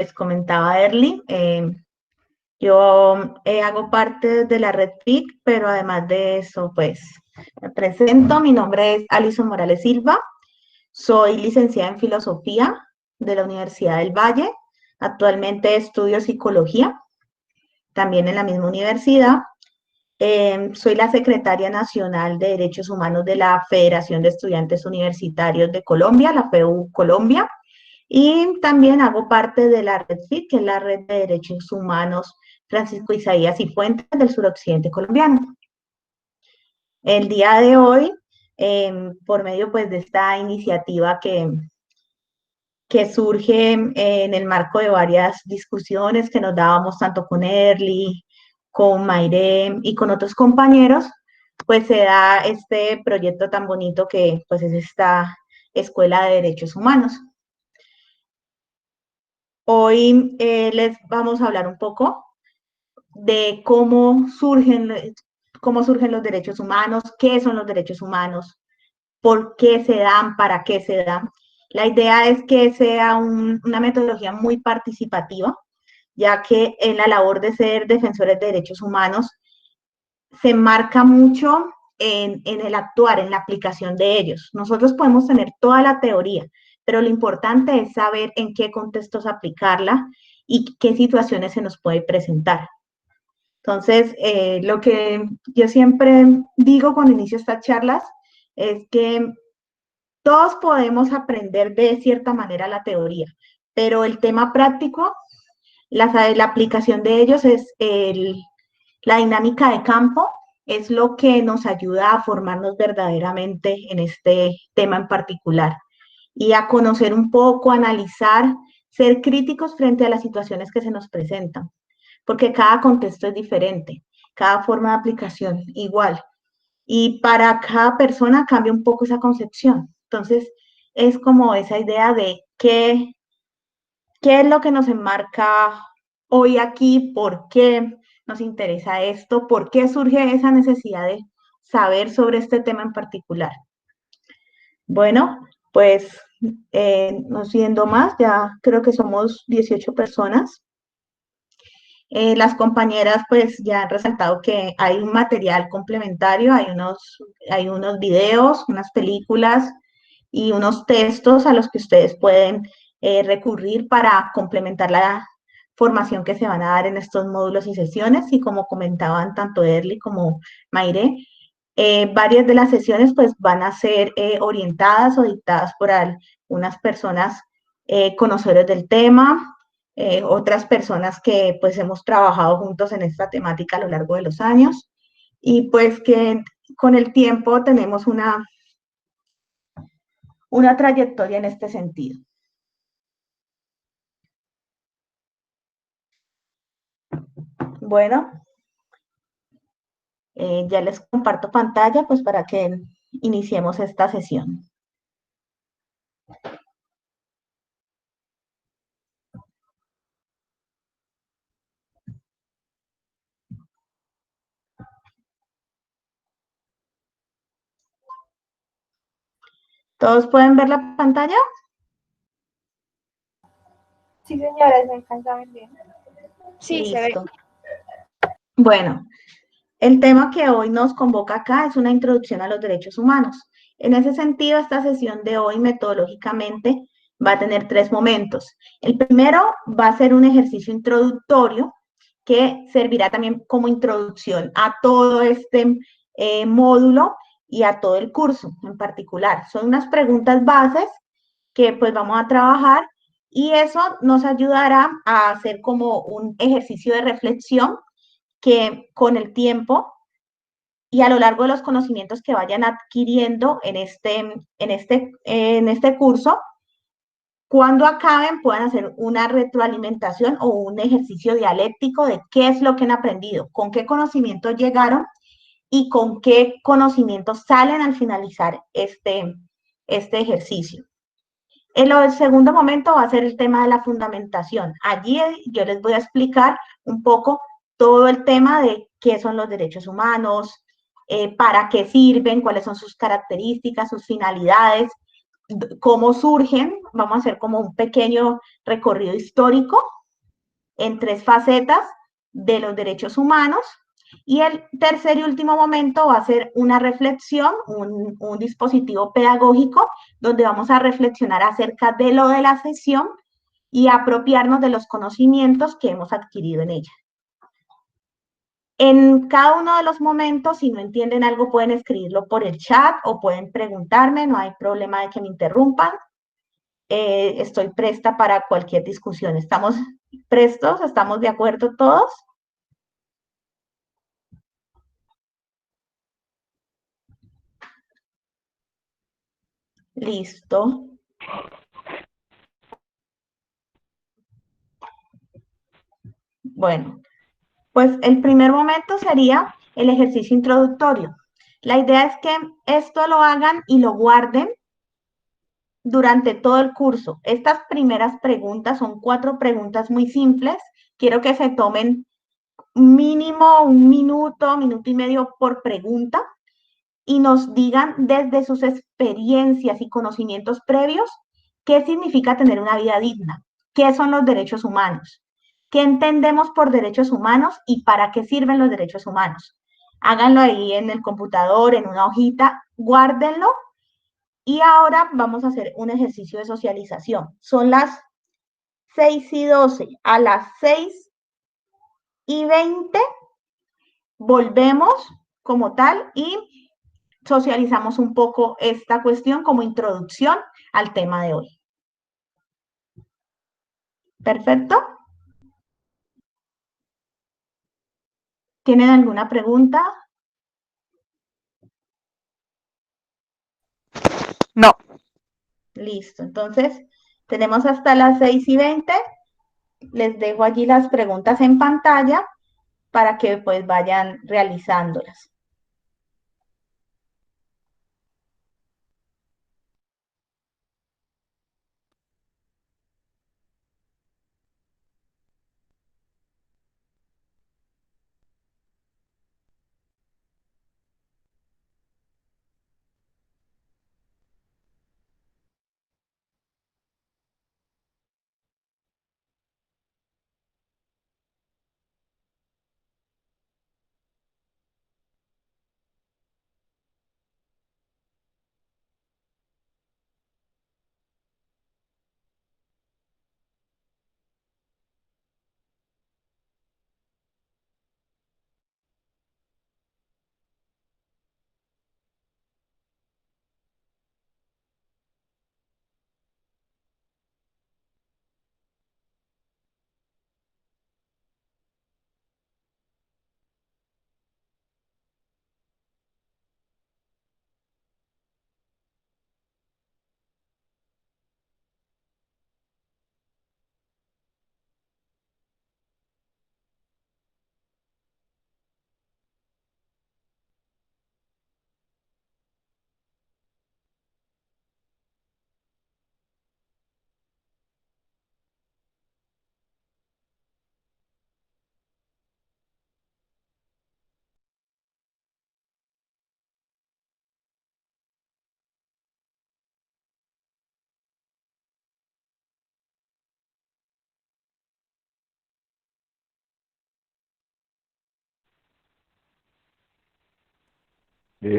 les comentaba Erly, yo hago parte de la red PIC, pero además de eso, pues me presento. Mi nombre es Alison Morales Silva, soy licenciada en Filosofía de la Universidad del Valle. Actualmente estudio psicología, también en la misma universidad. Soy la secretaria nacional de Derechos Humanos de la Federación de Estudiantes Universitarios de Colombia, la FEU Colombia, y también hago parte de la red FIT, que es la Red de Derechos Humanos Francisco Isaías y Fuentes del suroccidente colombiano. El día de hoy, por medio pues de esta iniciativa que surge en el marco de varias discusiones que nos dábamos tanto con Erly, con Mayre y con otros compañeros, pues se da este proyecto tan bonito que pues es esta Escuela de Derechos Humanos. Hoy les vamos a hablar un poco de cómo surgen los derechos humanos, qué son los derechos humanos, por qué se dan, para qué se dan. La idea es que sea una metodología muy participativa, ya que en la labor de ser defensores de derechos humanos se marca mucho en el actuar, en la aplicación de ellos. Nosotros podemos tener toda la teoría, pero lo importante es saber en qué contextos aplicarla y qué situaciones se nos puede presentar. Entonces, lo que yo siempre digo cuando inicio estas charlas es que todos podemos aprender de cierta manera la teoría, pero el tema práctico, la aplicación de ellos es la dinámica de campo, es lo que nos ayuda a formarnos verdaderamente en este tema en particular y a conocer un poco, analizar, ser críticos frente a las situaciones que se nos presentan, porque cada contexto es diferente, cada forma de aplicación igual, y para cada persona cambia un poco esa concepción. Entonces, es como esa idea de qué es lo que nos enmarca hoy aquí, por qué nos interesa esto, por qué surge esa necesidad de saber sobre este tema en particular. Bueno, pues no siendo más, ya creo que somos 18 personas. Las compañeras pues ya han resaltado que hay un material complementario, hay unos videos, unas películas y unos textos a los que ustedes pueden recurrir para complementar la formación que se van a dar en estos módulos y sesiones. Y como comentaban tanto Erly como Mayre, varias de las sesiones pues van a ser orientadas o dictadas por unas personas conocedores del tema, otras personas que pues hemos trabajado juntos en esta temática a lo largo de los años y pues que con el tiempo tenemos una trayectoria en este sentido. Bueno, ya les comparto pantalla pues para que iniciemos esta sesión. ¿Todos pueden ver la pantalla? Sí, señora, se alcanza a ver bien. Sí, Listo. se ve. Bueno, el tema que hoy nos convoca acá es una introducción a los derechos humanos. En ese sentido, esta sesión de hoy metodológicamente va a tener 3 momentos. El primero va a ser un ejercicio introductorio que servirá también como introducción a todo este módulo y a todo el curso en particular. Son unas preguntas bases que pues vamos a trabajar y eso nos ayudará a hacer como un ejercicio de reflexión que con el tiempo y a lo largo de los conocimientos que vayan adquiriendo en este curso, cuando acaben puedan hacer una retroalimentación o un ejercicio dialéctico de qué es lo que han aprendido, con qué conocimientos llegaron y con qué conocimientos salen al finalizar este ejercicio. El segundo momento va a ser el tema de la fundamentación. Allí yo les voy a explicar un poco todo el tema de qué son los derechos humanos, para qué sirven, cuáles son sus características, sus finalidades, cómo surgen, vamos a hacer como un pequeño recorrido histórico en tres facetas de los derechos humanos. Y el tercer y último momento va a ser una reflexión, un dispositivo pedagógico donde vamos a reflexionar acerca de lo de la sesión y apropiarnos de los conocimientos que hemos adquirido en ella. En cada uno de los momentos, si no entienden algo, pueden escribirlo por el chat o pueden preguntarme, no hay problema de que me interrumpan. Estoy presta para cualquier discusión. ¿Estamos prestos? ¿Estamos de acuerdo todos? Listo. Bueno, pues el primer momento sería el ejercicio introductorio. La idea es que esto lo hagan y lo guarden durante todo el curso. Estas primeras preguntas son 4 preguntas muy simples. Quiero que se tomen mínimo 1 minuto, minuto y medio por pregunta y nos digan desde sus experiencias y conocimientos previos qué significa tener una vida digna, qué son los derechos humanos, qué entendemos por derechos humanos y para qué sirven los derechos humanos. Háganlo ahí en el computador, en una hojita, guárdenlo y ahora vamos a hacer un ejercicio de socialización. Son las 6:12. A las 6:20 volvemos como tal y socializamos un poco esta cuestión como introducción al tema de hoy. ¿Perfecto? ¿Tienen alguna pregunta? No. Listo. Entonces, tenemos hasta las 6:20. Les dejo allí las preguntas en pantalla para que pues vayan realizándolas.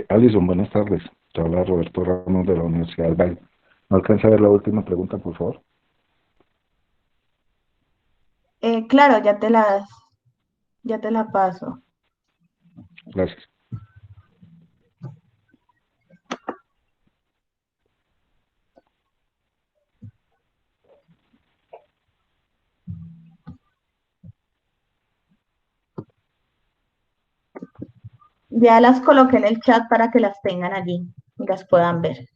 Alison, buenas tardes. Te habla Roberto Ramos de la Universidad del Valle. ¿No alcanza a ver la última pregunta, por favor? Claro, ya te la paso. Gracias. Ya las coloqué en el chat para que las tengan allí y las puedan ver.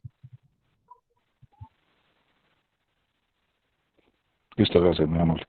Listo, gracias, mi amor.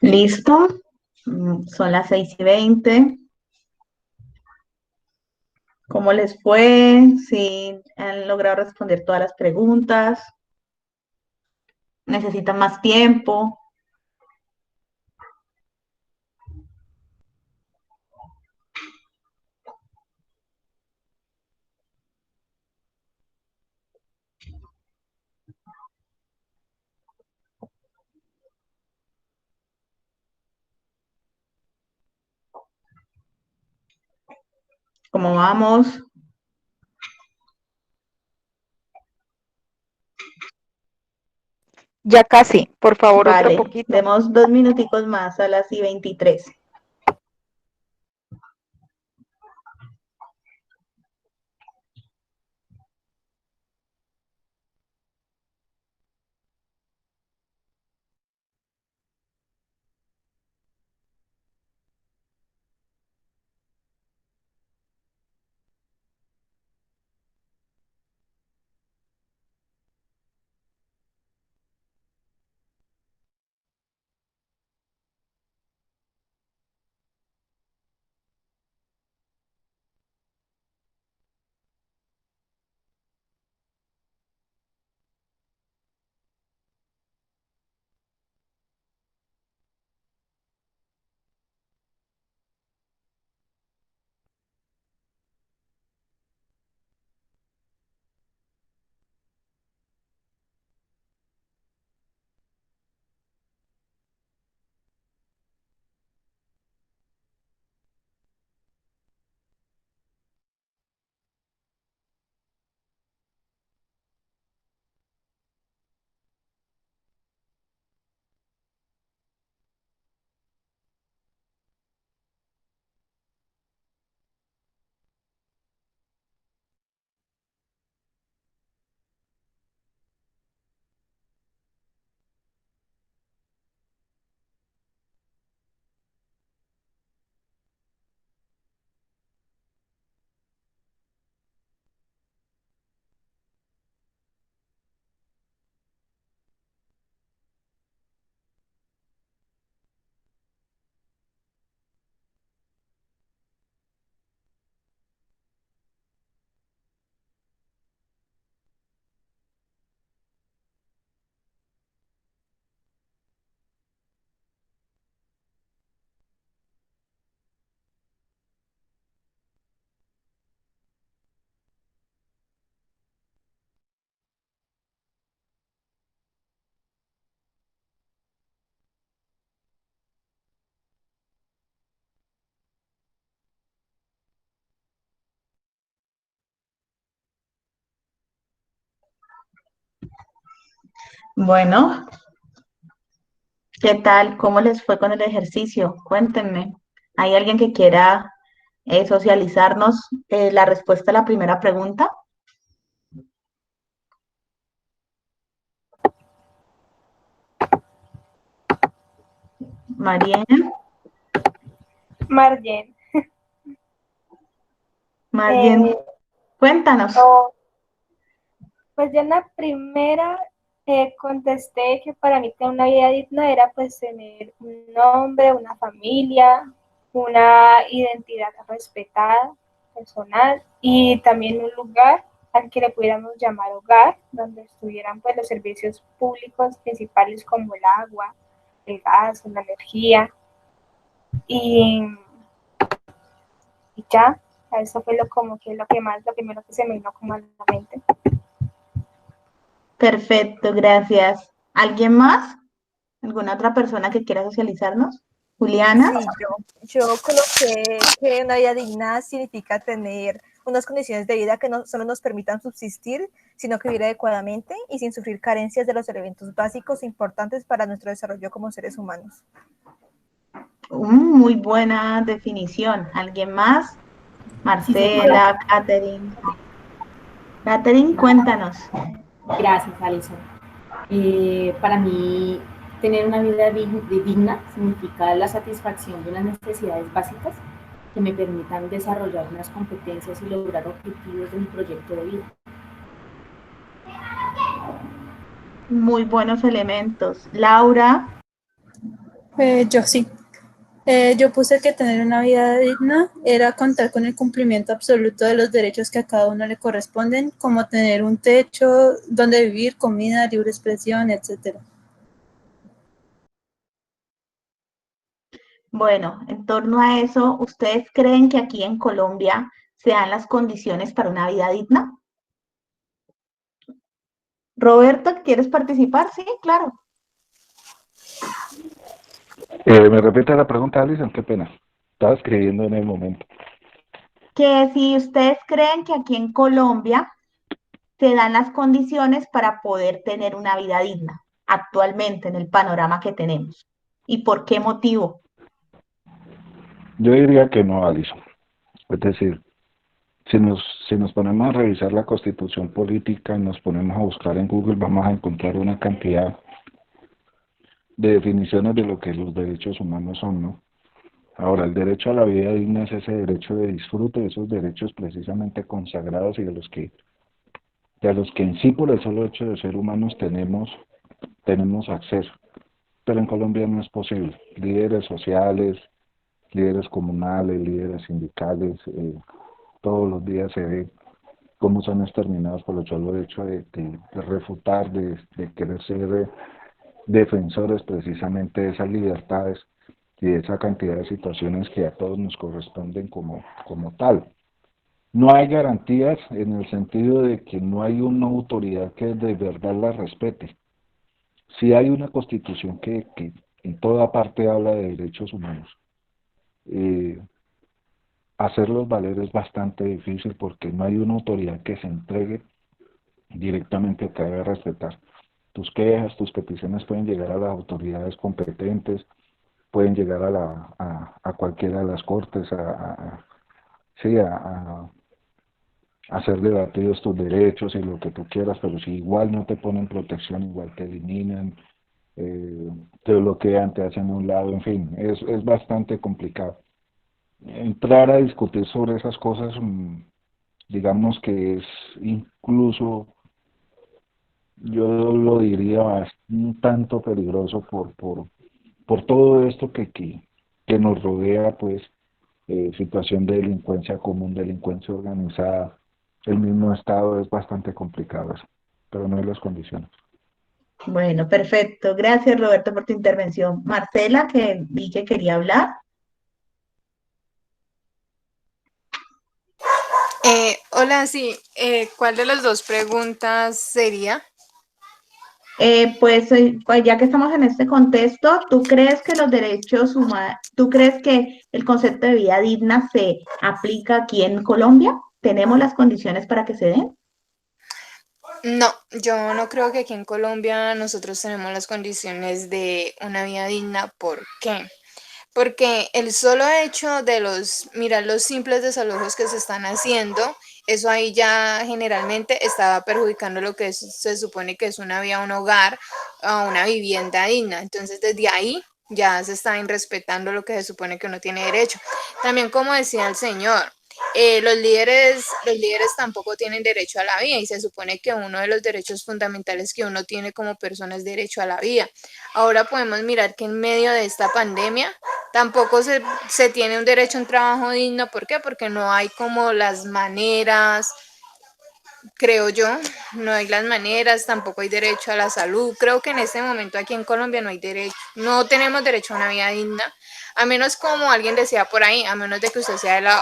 ¿Listo? Son las 6:20. ¿Cómo les fue? ¿Si han logrado responder todas las preguntas? ¿Necesitan más tiempo? ¿Cómo vamos? Ya casi, por favor, otro Vale, poquito. demos 2 minuticos más a las 23. Bueno, ¿qué tal? ¿Cómo les fue con el ejercicio? Cuéntenme. ¿Hay alguien que quiera socializarnos la respuesta a la primera pregunta? Mariana, Margen. Margen, cuéntanos. Pues yo en la primera contesté que para mí tener una vida digna era pues tener un nombre, una familia, una identidad respetada, personal y también un lugar al que le pudiéramos llamar hogar, donde estuvieran pues los servicios públicos principales como el agua, el gas, la energía y, y ya, eso fue lo primero que se me vino como a la mente. Perfecto, gracias. ¿Alguien más? ¿Alguna otra persona que quiera socializarnos? Juliana. Sí, yo coloqué que una vida digna significa tener unas condiciones de vida que no solo nos permitan subsistir, sino que vivir adecuadamente y sin sufrir carencias de los elementos básicos importantes para nuestro desarrollo como seres humanos. Muy buena definición. ¿Alguien más? Sí, señora. Marcela, Catherine. Catherine, cuéntanos. Gracias, Alison. Para mí, tener una vida digna significa la satisfacción de unas necesidades básicas que me permitan desarrollar unas competencias y lograr objetivos de mi proyecto de vida. Muy buenos elementos. Laura. Yo sí. Yo puse que tener una vida digna era contar con el cumplimiento absoluto de los derechos que a cada uno le corresponden, como tener un techo donde vivir, comida, libre expresión, etcétera. Bueno, en torno a eso, ¿ustedes creen que aquí en Colombia se dan las condiciones para una vida digna? Roberto, ¿quieres participar? Sí, claro. ¿Me repite la pregunta, Alison? Qué pena. Estaba escribiendo en el momento. Que si ustedes creen que aquí en Colombia se dan las condiciones para poder tener una vida digna actualmente en el panorama que tenemos. ¿Y por qué motivo? Yo diría que no, Alison. Es decir, si nos, si nos ponemos a revisar la constitución política y nos ponemos a buscar en Google, vamos a encontrar una cantidad de definiciones de lo que los derechos humanos son, ¿no? Ahora, el derecho a la vida digna es ese derecho de disfrute, de esos derechos precisamente consagrados y de los que en sí por el solo hecho de ser humanos tenemos acceso. Pero en Colombia no es posible. Líderes sociales, líderes comunales, líderes sindicales, todos los días se ve cómo son exterminados por el solo hecho de refutar, de querer ser defensores precisamente de esas libertades y de esa cantidad de situaciones que a todos nos corresponden como tal. No hay garantías en el sentido de que no hay una autoridad que de verdad las respete. Sí hay una constitución que en toda parte habla de derechos humanos. Eh, Hacerlos valer es bastante difícil porque no hay una autoridad que se entregue directamente te debe respetar. Tus quejas, tus peticiones pueden llegar a las autoridades competentes, pueden llegar a cualquiera de las cortes, sí, a ser debatidos tus derechos y lo que tú quieras, pero si igual no te ponen protección, igual te eliminan, te bloquean, te hacen a un lado, en fin, es bastante complicado. Entrar a discutir sobre esas cosas, digamos que es incluso, yo lo diría, un tanto peligroso por todo esto que nos rodea, pues, situación de delincuencia común, delincuencia organizada, el mismo Estado es bastante complicado eso, pero no hay las condiciones. Bueno, perfecto. Gracias, Roberto, por tu intervención. Marcela, que vi que quería hablar. Hola, sí. ¿Cuál de las dos preguntas sería? Pues ya que estamos en este contexto, ¿tú crees que los derechos humanos, tú crees que el concepto de vida digna se aplica aquí en Colombia? ¿Tenemos las condiciones para que se den? No, yo no creo que aquí en Colombia nosotros tenemos las condiciones de una vida digna. ¿Por qué? Porque el solo hecho de mirar los simples desalojos que se están haciendo, eso ahí ya generalmente estaba perjudicando lo que se supone que es una vía, un hogar, a una vivienda digna. Entonces, desde ahí ya se está irrespetando lo que se supone que uno tiene derecho. También, como decía el señor, los líderes tampoco tienen derecho a la vida y se supone que uno de los derechos fundamentales que uno tiene como persona es derecho a la vida. Ahora podemos mirar que en medio de esta pandemia tampoco se tiene un derecho a un trabajo digno. ¿Por qué? Porque no hay como las maneras, creo yo, no hay las maneras, tampoco hay derecho a la salud. Creo que en este momento aquí en Colombia no hay derecho, no tenemos derecho a una vida digna, a menos como alguien decía por ahí, a menos de que usted sea de la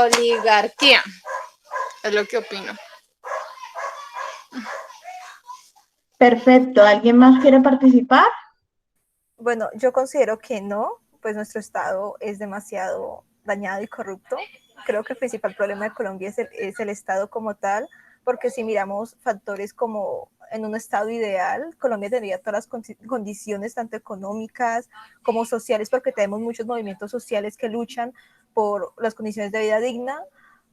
oligarquía. Es lo que opino. Perfecto. ¿Alguien más quiere participar? Bueno, yo considero que no, pues nuestro Estado es demasiado dañado y corrupto. Creo que el principal problema de Colombia es el Estado como tal, porque si miramos factores como en un Estado ideal, Colombia tendría todas las condiciones, tanto económicas como sociales, porque tenemos muchos movimientos sociales que luchan por las condiciones de vida digna,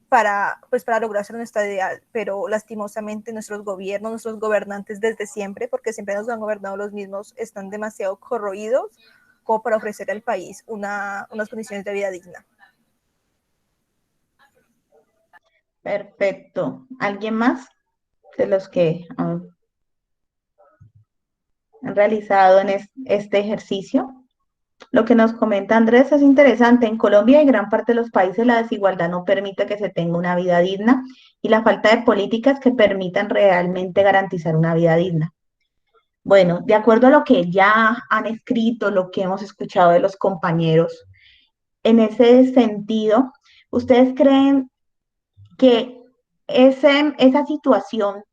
para lograr ser nuestra ideal, pero lastimosamente nuestros gobiernos, nuestros gobernantes desde siempre, porque siempre nos han gobernado los mismos, están demasiado corroídos como para ofrecer al país unas condiciones de vida digna. Perfecto. ¿Alguien más de los que han realizado en este ejercicio? Lo que nos comenta Andrés es interesante. En Colombia y gran parte de los países la desigualdad no permite que se tenga una vida digna y la falta de políticas que permitan realmente garantizar una vida digna. Bueno, de acuerdo a lo que ya han escrito, lo que hemos escuchado de los compañeros, en ese sentido, ¿ustedes creen que esa situación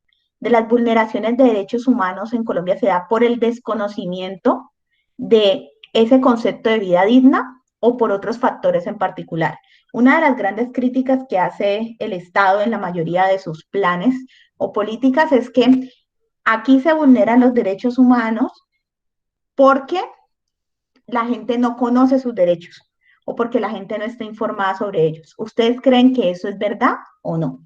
de las vulneraciones de derechos humanos en Colombia se da por el desconocimiento de ese concepto de vida digna o por otros factores en particular? Una de las grandes críticas que hace el Estado en la mayoría de sus planes o políticas es que aquí se vulneran los derechos humanos porque la gente no conoce sus derechos o porque la gente no está informada sobre ellos. ¿Ustedes creen que eso es verdad o no?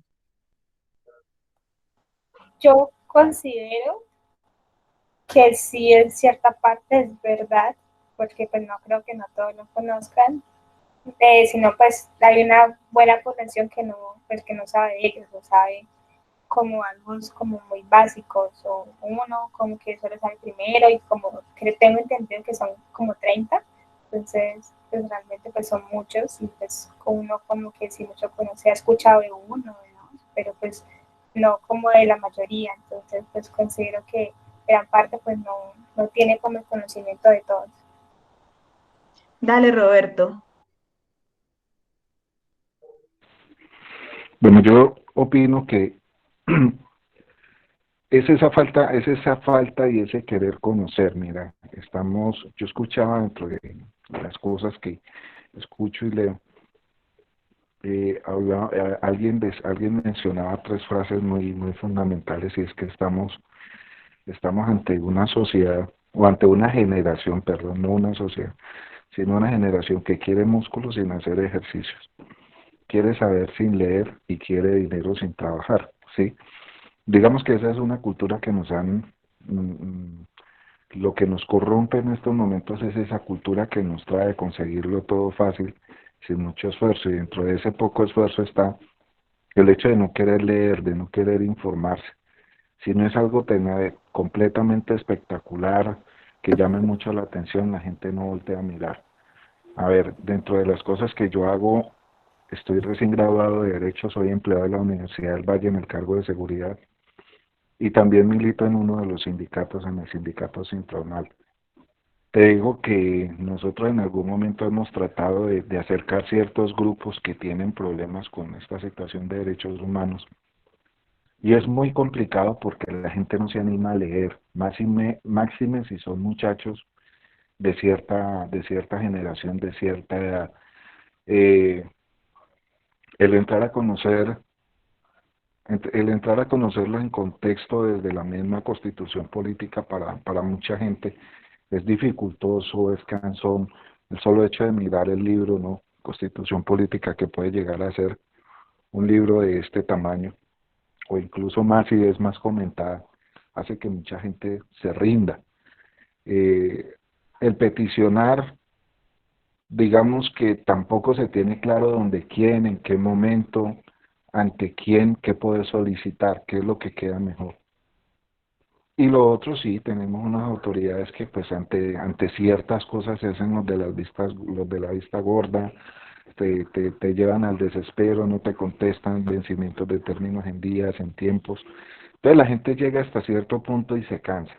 Yo considero que sí en cierta parte es verdad, porque pues no creo que no todos lo conozcan, sino pues hay una buena población que no, pues, que no sabe de ellos, lo sabe como algo como muy básicos, o uno como que solo sabe primero, y como que tengo entendido que son como 30, entonces pues realmente pues son muchos, y pues uno como que si mucho conoce, ha escuchado de uno, ¿no? Pero pues no como de la mayoría, entonces pues considero que gran parte pues no tiene como el conocimiento de todos. Dale, Roberto. Bueno, yo opino que es esa falta y ese querer conocer. Mira, yo escuchaba dentro de las cosas que escucho y leo, alguien mencionaba tres frases muy fundamentales, y es que estamos ante una sociedad, o ante una generación, perdón, no una sociedad, sino una generación que quiere músculos sin hacer ejercicios, quiere saber sin leer y quiere dinero sin trabajar, ¿sí? Digamos que esa es una cultura que lo que nos corrompe en estos momentos es esa cultura que nos trae conseguirlo todo fácil, sin mucho esfuerzo, y dentro de ese poco esfuerzo está el hecho de no querer leer, de no querer informarse. Si no es algo completamente espectacular, que llame mucho la atención, la gente no voltea a mirar. A ver, dentro de las cosas que yo hago, estoy recién graduado de Derecho, soy empleado de la Universidad del Valle en el cargo de seguridad, y también milito en uno de los sindicatos, en el sindicato Sintronal. Te digo que nosotros en algún momento hemos tratado de acercar ciertos grupos que tienen problemas con esta situación de derechos humanos, y es muy complicado porque la gente no se anima a leer, máxime si son muchachos de cierta generación, de cierta edad. Eh, el entrar a conocer el entrar a conocerlo en contexto desde la misma constitución política para mucha gente es dificultoso, es cansón. El solo hecho de mirar el libro, ¿no? Constitución política, que puede llegar a ser un libro de este tamaño, o incluso más si es más comentada, hace que mucha gente se rinda. El peticionar, digamos que tampoco se tiene claro dónde, quién, en qué momento, ante quién, qué poder solicitar, qué es lo que queda mejor. Y lo otro, sí, tenemos unas autoridades que pues ante ciertas cosas se hacen los de la vista gorda, te llevan al desespero, no te contestan vencimientos de términos en días, en tiempos. Entonces la gente llega hasta cierto punto y se cansa.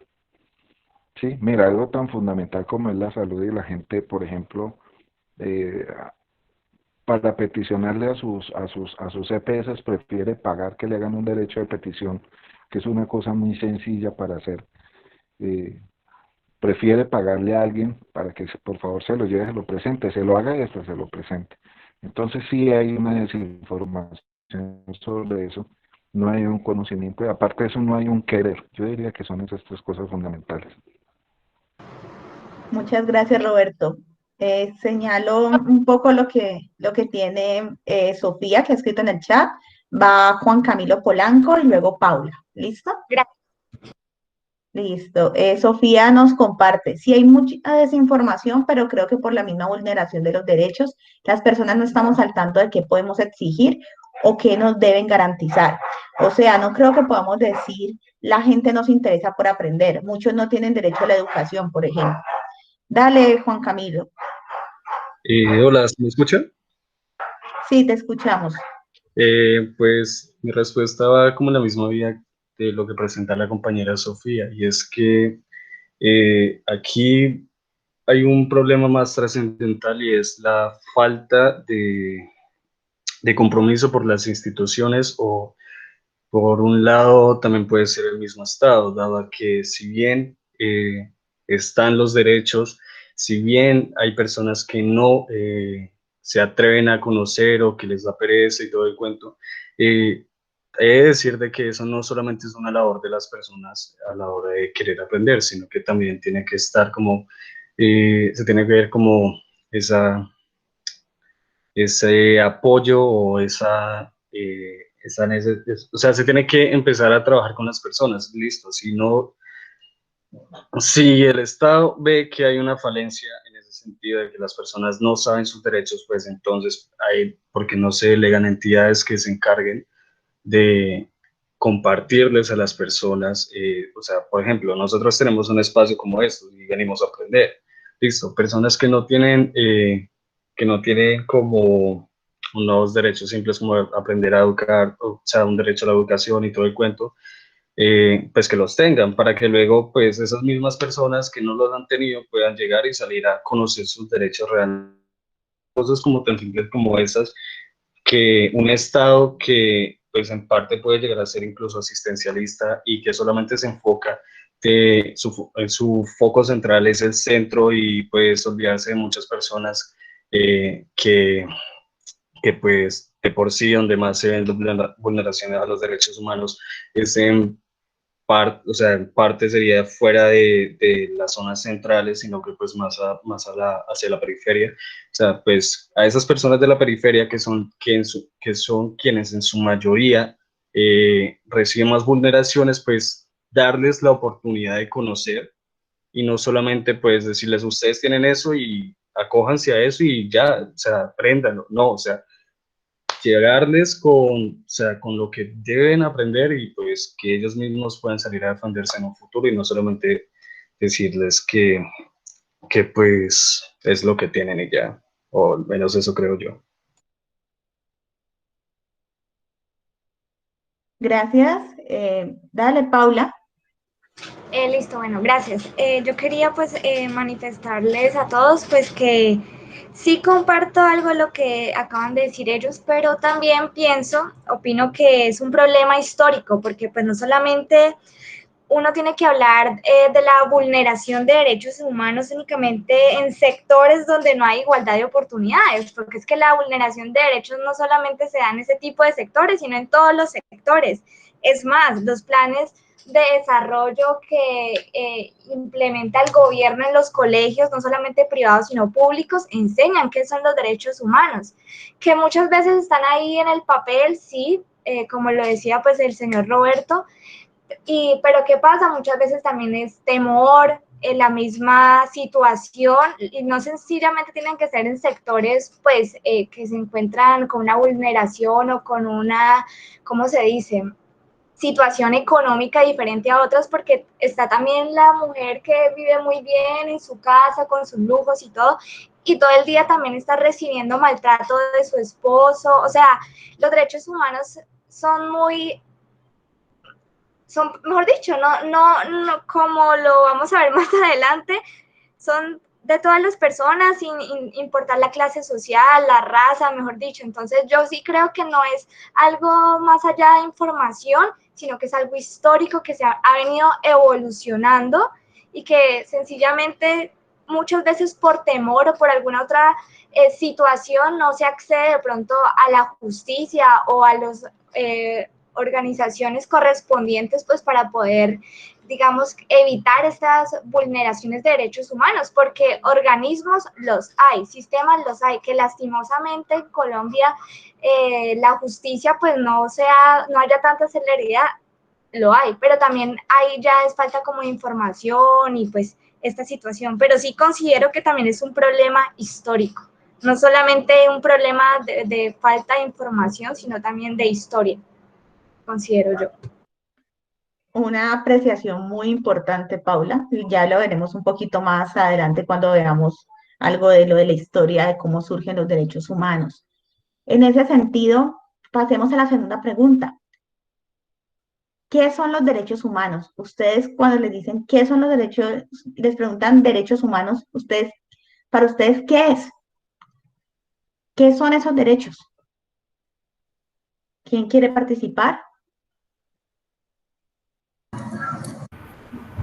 Sí, mira, algo tan fundamental como es la salud, y la gente, por ejemplo, eh, para peticionarle a sus EPS prefiere pagar que le hagan un derecho de petición, que es una cosa muy sencilla para hacer. Eh, Prefiere pagarle a alguien para que por favor se lo lleve, se lo presente, se lo haga y hasta se lo presente. Entonces sí hay una desinformación sobre eso, no hay un conocimiento, y aparte de eso no hay un querer. Yo diría que son esas tres cosas fundamentales. Muchas gracias, Roberto. Señalo un poco lo que tiene Sofía, que ha escrito en el chat. Va Juan Camilo Polanco y luego Paula. ¿Listo? Gracias. Listo. Sofía nos comparte. Sí hay mucha desinformación, pero creo que por la misma vulneración de los derechos, las personas no estamos al tanto de qué podemos exigir o qué nos deben garantizar. O sea, no creo que podamos decir, la gente no se interesa por aprender. Muchos no tienen derecho a la educación, por ejemplo. Dale, Juan Camilo. Hola, ¿me escucha? Sí, te escuchamos. Pues mi respuesta va como en la misma vía de lo que presenta la compañera Sofía, y es que aquí hay un problema más trascendental y es la falta de compromiso por las instituciones o por un lado también puede ser el mismo Estado, dado a que si bien están los derechos, si bien hay personas que no se atreven a conocer o que les da pereza y todo el cuento, eh, he de decir de que eso no solamente es una labor de las personas a la hora de querer aprender, sino que también tiene que estar como, se tiene que ver como esa ese apoyo o o sea, se tiene que empezar a trabajar con las personas, listo, si no, si el Estado ve que hay una falencia en ese sentido de que las personas no saben sus derechos, pues entonces hay, porque no se delegan entidades que se encarguen de compartirles a las personas, o sea, por ejemplo, nosotros tenemos un espacio como esto y venimos a aprender, listo, personas que no tienen como unos derechos simples como aprender a educar, o sea, un derecho a la educación y todo el cuento, pues que los tengan para que luego, pues esas mismas personas que no los han tenido puedan llegar y salir a conocer sus derechos reales. Cosas como tan simples como esas que un Estado que pues en parte puede llegar a ser incluso asistencialista y que solamente se enfoca en su foco central es el centro y pues olvidarse de muchas personas eh, que, que pues de por sí donde más se ven vulneraciones a los derechos humanos es en parte, o sea, en parte sería fuera de las zonas centrales, sino que pues hacia la periferia. O sea, pues a esas personas de la periferia que son quienes en su mayoría reciben más vulneraciones, pues darles la oportunidad de conocer y no solamente pues decirles ustedes tienen eso y acójanse a eso y ya, o sea, apréndanlo. No, o sea, llegarles o sea, con lo que deben aprender y pues que ellos mismos puedan salir a defenderse en un futuro y no solamente decirles que pues es lo que tienen y ya, o al menos eso creo yo. Gracias. Dale, Paula. Listo, bueno, gracias. Yo quería pues manifestarles a todos pues que sí comparto algo de lo que acaban de decir ellos, pero también opino que es un problema histórico, porque pues no solamente uno tiene que hablar de la vulneración de derechos humanos únicamente en sectores donde no hay igualdad de oportunidades, porque es que la vulneración de derechos no solamente se da en ese tipo de sectores, sino en todos los sectores. Es más, los planes de desarrollo que implementa el gobierno en los colegios, no solamente privados, sino públicos, enseñan qué son los derechos humanos, que muchas veces están ahí en el papel, sí, como lo decía pues el señor Roberto, pero ¿qué pasa? Muchas veces también es temor, en la misma situación, y no sencillamente tienen que ser en sectores pues que se encuentran con una vulneración o con una, ¿cómo se dice?, situación económica diferente a otras, porque está también la mujer que vive muy bien en su casa con sus lujos y todo el día también está recibiendo maltrato de su esposo. O sea, los derechos humanos son mejor dicho, no, como lo vamos a ver más adelante, son de todas las personas, sin importar la clase social, la raza, mejor dicho. Entonces yo sí creo que no es algo más allá de información, sino que es algo histórico que ha venido evolucionando y que sencillamente muchas veces por temor o por alguna otra situación no se accede de pronto a la justicia o a los organizaciones correspondientes pues para poder, digamos, evitar estas vulneraciones de derechos humanos, porque organismos los hay, sistemas los hay, que lastimosamente en Colombia la justicia pues no haya tanta celeridad, lo hay, pero también ahí ya es falta como de información y pues esta situación, pero sí considero que también es un problema histórico, no solamente un problema de falta de información, sino también de historia, considero yo. una apreciación muy importante, Paula, y ya lo veremos un poquito más adelante cuando veamos algo de lo de la historia de cómo surgen los derechos humanos. En ese sentido, pasemos a la segunda pregunta. ¿Qué son los derechos humanos? Ustedes cuando les dicen qué son los derechos, les preguntan derechos humanos, ustedes, para ustedes, ¿qué es? ¿Qué son esos derechos? ¿Quién quiere participar?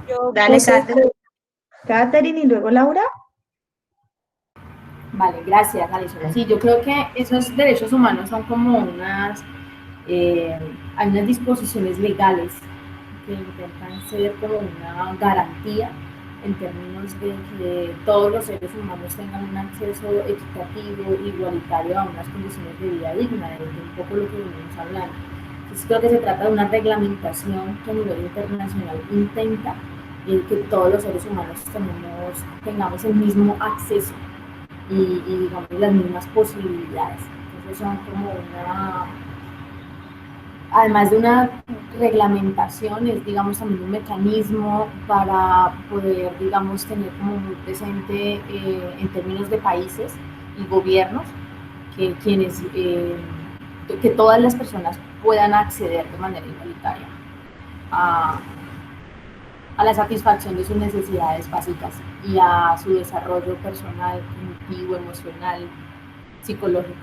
Yo Dale, puse, Catherine y luego Laura. Vale, gracias, Alison. Sí, yo creo que esos derechos humanos son como hay unas disposiciones legales que intentan ser como una garantía en términos de que todos los seres humanos tengan un acceso equitativo, igualitario a unas condiciones de vida digna, de un poco lo que venimos hablando. Entonces creo que se trata de una reglamentación que a nivel internacional intenta que todos los seres humanos tengamos el mismo acceso y digamos las mismas posibilidades. Entonces son como además de una reglamentación, es digamos también un mecanismo para poder digamos tener como muy presente en términos de países y gobiernos que que todas las personas puedan acceder de manera igualitaria a, a la satisfacción de sus necesidades básicas y a su desarrollo personal, cognitivo, emocional, psicológico.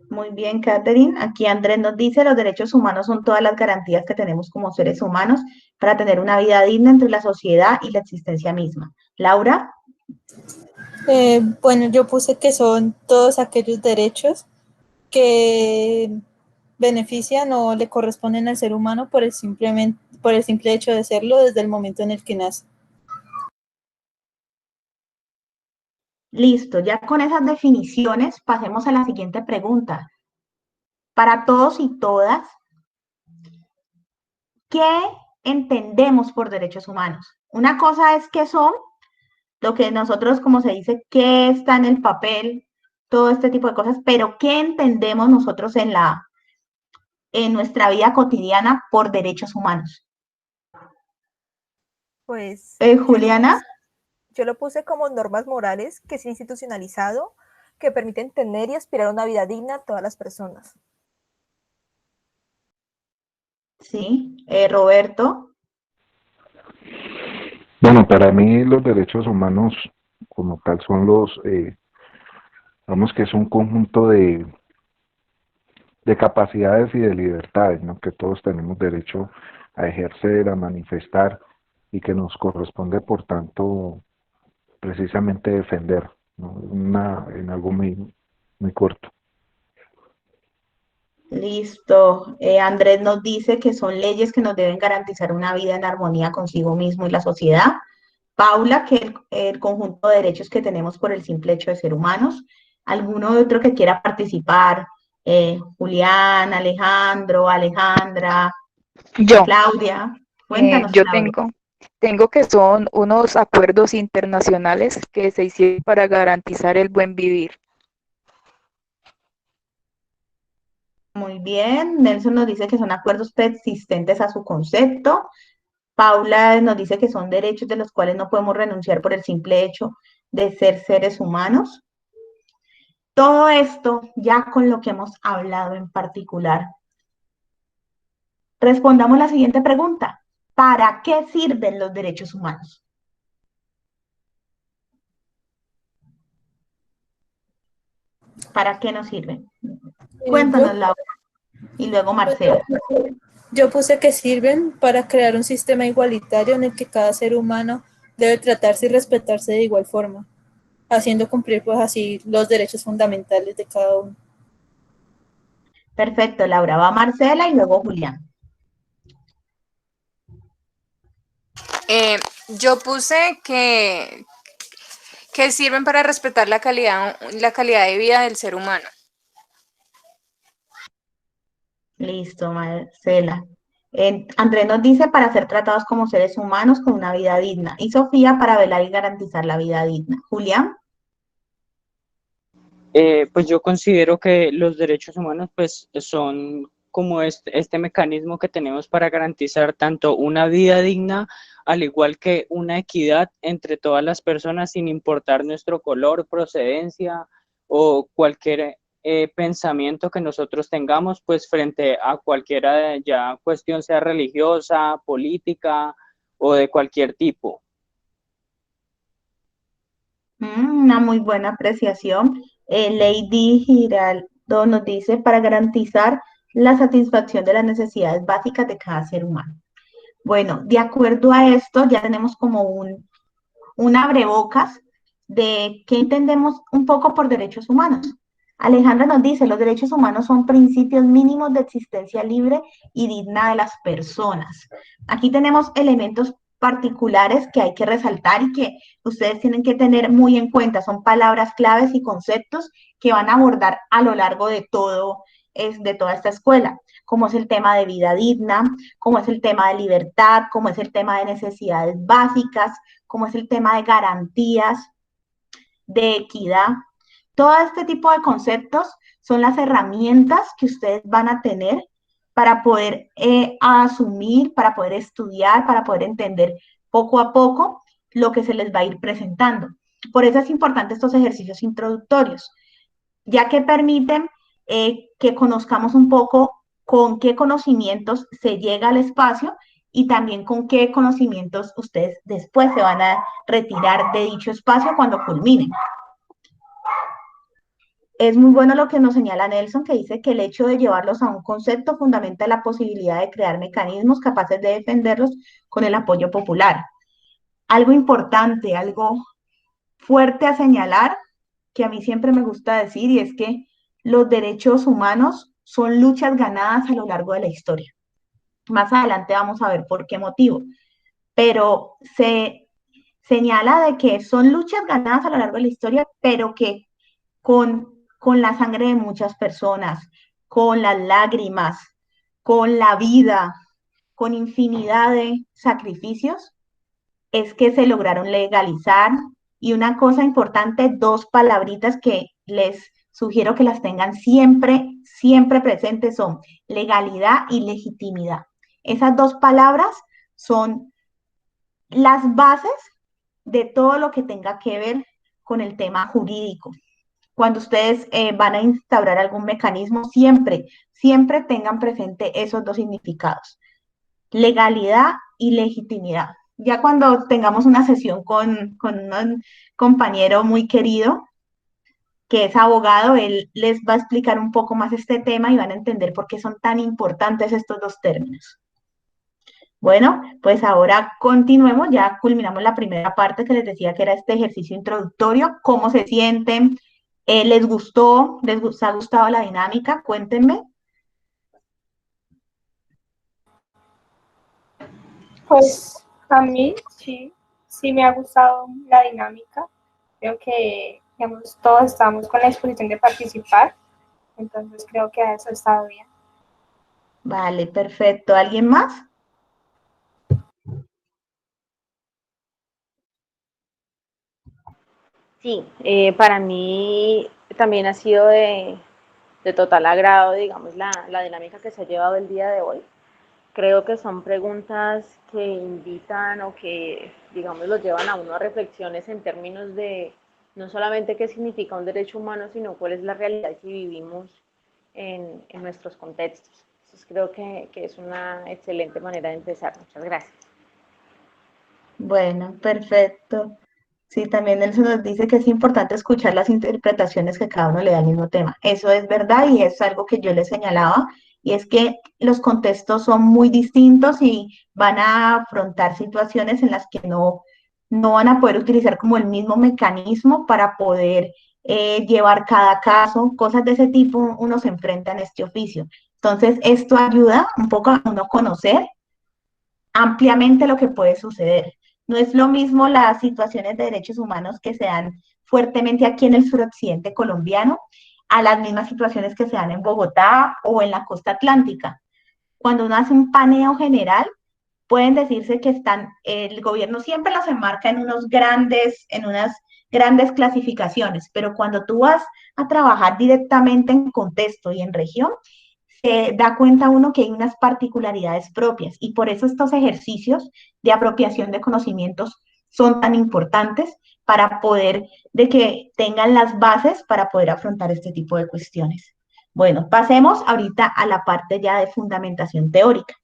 Muy bien, Catherine. Aquí Andrés nos dice, los derechos humanos son todas las garantías que tenemos como seres humanos para tener una vida digna entre la sociedad y la existencia misma. Laura. Bueno, yo puse que son todos aquellos derechos que benefician o le corresponden al ser humano por el simple hecho de serlo desde el momento en el que nace. Listo, ya con esas definiciones pasemos a la siguiente pregunta. Para todos y todas, ¿qué entendemos por derechos humanos? Una cosa es qué son, lo que nosotros, como se dice, qué está en el papel, todo este tipo de cosas, pero ¿qué entendemos nosotros en nuestra vida cotidiana por derechos humanos? Pues Juliana. yo lo puse como normas morales que se han institucionalizado, que permiten tener y aspirar a una vida digna a todas las personas. Sí, Roberto. Bueno, para mí los derechos humanos como tal son vamos que es un conjunto de capacidades y de libertades, ¿no? Que todos tenemos derecho a ejercer, a manifestar y que nos corresponde, por tanto, precisamente defender, ¿no? En algo muy corto. Listo. Andrés nos dice que son leyes que nos deben garantizar una vida en armonía consigo mismo y la sociedad. Paula, que el conjunto de derechos que tenemos por el simple hecho de ser humanos. ¿Alguno otro que quiera participar? Julián, Alejandro, Alejandra, Yo, Claudia. Cuéntanos, yo Claudia. tengo que son unos acuerdos internacionales que se hicieron para garantizar el buen vivir. Muy bien. Nelson nos dice que son acuerdos persistentes a su concepto. Paula nos dice que son derechos de los cuales no podemos renunciar por el simple hecho de ser seres humanos. Todo esto ya con lo que hemos hablado en particular. Respondamos la siguiente pregunta. ¿Para qué sirven los derechos humanos? ¿Para qué nos sirven? Cuéntanos, Laura. Y luego Marcela. Yo puse que sirven para crear un sistema igualitario en el que cada ser humano debe tratarse y respetarse de igual forma, haciendo cumplir pues así los derechos fundamentales de cada uno. Perfecto, Laura. Va Marcela y luego Julián. Yo puse que sirven para respetar la calidad de vida del ser humano. Listo, Marcela. Andrés nos dice para ser tratados como seres humanos con una vida digna. Y Sofía para velar y garantizar la vida digna. Julián. Pues yo considero que los derechos humanos pues son como este mecanismo que tenemos para garantizar tanto una vida digna, al igual que una equidad entre todas las personas sin importar nuestro color, procedencia o cualquier pensamiento que nosotros tengamos, pues frente a cualquiera ya cuestión sea religiosa, política o de cualquier tipo. Una muy buena apreciación. Lady Giraldo nos dice, para garantizar la satisfacción de las necesidades básicas de cada ser humano. Bueno, de acuerdo a esto, ya tenemos como un abrebocas de qué entendemos un poco por derechos humanos. Alejandra nos dice, los derechos humanos son principios mínimos de existencia libre y digna de las personas. Aquí tenemos elementos particulares que hay que resaltar y que ustedes tienen que tener muy en cuenta. Son palabras claves y conceptos que van a abordar a lo largo de de toda esta escuela, como es el tema de vida digna, como es el tema de libertad, como es el tema de necesidades básicas, como es el tema de garantías, de equidad. Todo este tipo de conceptos son las herramientas que ustedes van a tener para poder asumir, para poder estudiar, para poder entender poco a poco lo que se les va a ir presentando. Por eso es importante estos ejercicios introductorios, ya que permiten que conozcamos un poco con qué conocimientos se llega al espacio y también con qué conocimientos ustedes después se van a retirar de dicho espacio cuando culminen. Es muy bueno lo que nos señala Nelson, que dice que el hecho de llevarlos a un concepto fundamenta la posibilidad de crear mecanismos capaces de defenderlos con el apoyo popular. Algo importante, algo fuerte a señalar, que a mí siempre me gusta decir, y es que los derechos humanos son luchas ganadas a lo largo de la historia. Más adelante vamos a ver por qué motivo, pero se señala de que son luchas ganadas a lo largo de la historia, pero que con la sangre de muchas personas, con las lágrimas, con la vida, con infinidad de sacrificios, es que se lograron legalizar. Y una cosa importante, dos palabritas que les sugiero que las tengan siempre, siempre presentes son legalidad y legitimidad. Esas dos palabras son las bases de todo lo que tenga que ver con el tema jurídico. Cuando ustedes van a instaurar algún mecanismo, siempre, siempre tengan presente esos dos significados, legalidad y legitimidad. Ya cuando tengamos una sesión con un compañero muy querido, que es abogado, él les va a explicar un poco más este tema y van a entender por qué son tan importantes estos dos términos. Bueno, pues ahora continuemos, ya culminamos la primera parte que les decía que era este ejercicio introductorio. ¿Cómo se sienten? ¿Les gustó? ¿Les ha gustado la dinámica? Cuéntenme. Pues a mí sí me ha gustado la dinámica. Creo que, digamos, todos estamos con la disposición de participar, entonces creo que eso ha estado bien. Vale, perfecto. ¿Alguien más? Sí, para mí también ha sido de total agrado, digamos, la dinámica que se ha llevado el día de hoy. Creo que son preguntas que invitan o que, digamos, los llevan a uno a reflexiones en términos de no solamente qué significa un derecho humano, sino cuál es la realidad que vivimos en nuestros contextos. Entonces creo que es una excelente manera de empezar. Muchas gracias. Bueno, perfecto. Sí, también Nelson nos dice que es importante escuchar las interpretaciones que cada uno le da al mismo tema. Eso es verdad y es algo que yo le señalaba, y es que los contextos son muy distintos y van a afrontar situaciones en las que no van a poder utilizar como el mismo mecanismo para poder llevar cada caso, cosas de ese tipo uno se enfrenta en este oficio. Entonces, esto ayuda un poco a uno conocer ampliamente lo que puede suceder. No es lo mismo las situaciones de derechos humanos que se dan fuertemente aquí en el suroccidente colombiano a las mismas situaciones que se dan en Bogotá o en la costa atlántica. Cuando uno hace un paneo general, pueden decirse que el gobierno siempre los enmarca en unas grandes clasificaciones, pero cuando tú vas a trabajar directamente en contexto y en región, se da cuenta uno que hay unas particularidades propias y por eso estos ejercicios de apropiación de conocimientos son tan importantes para poder, de que tengan las bases para poder afrontar este tipo de cuestiones. Bueno, pasemos ahorita a la parte ya de fundamentación teórica.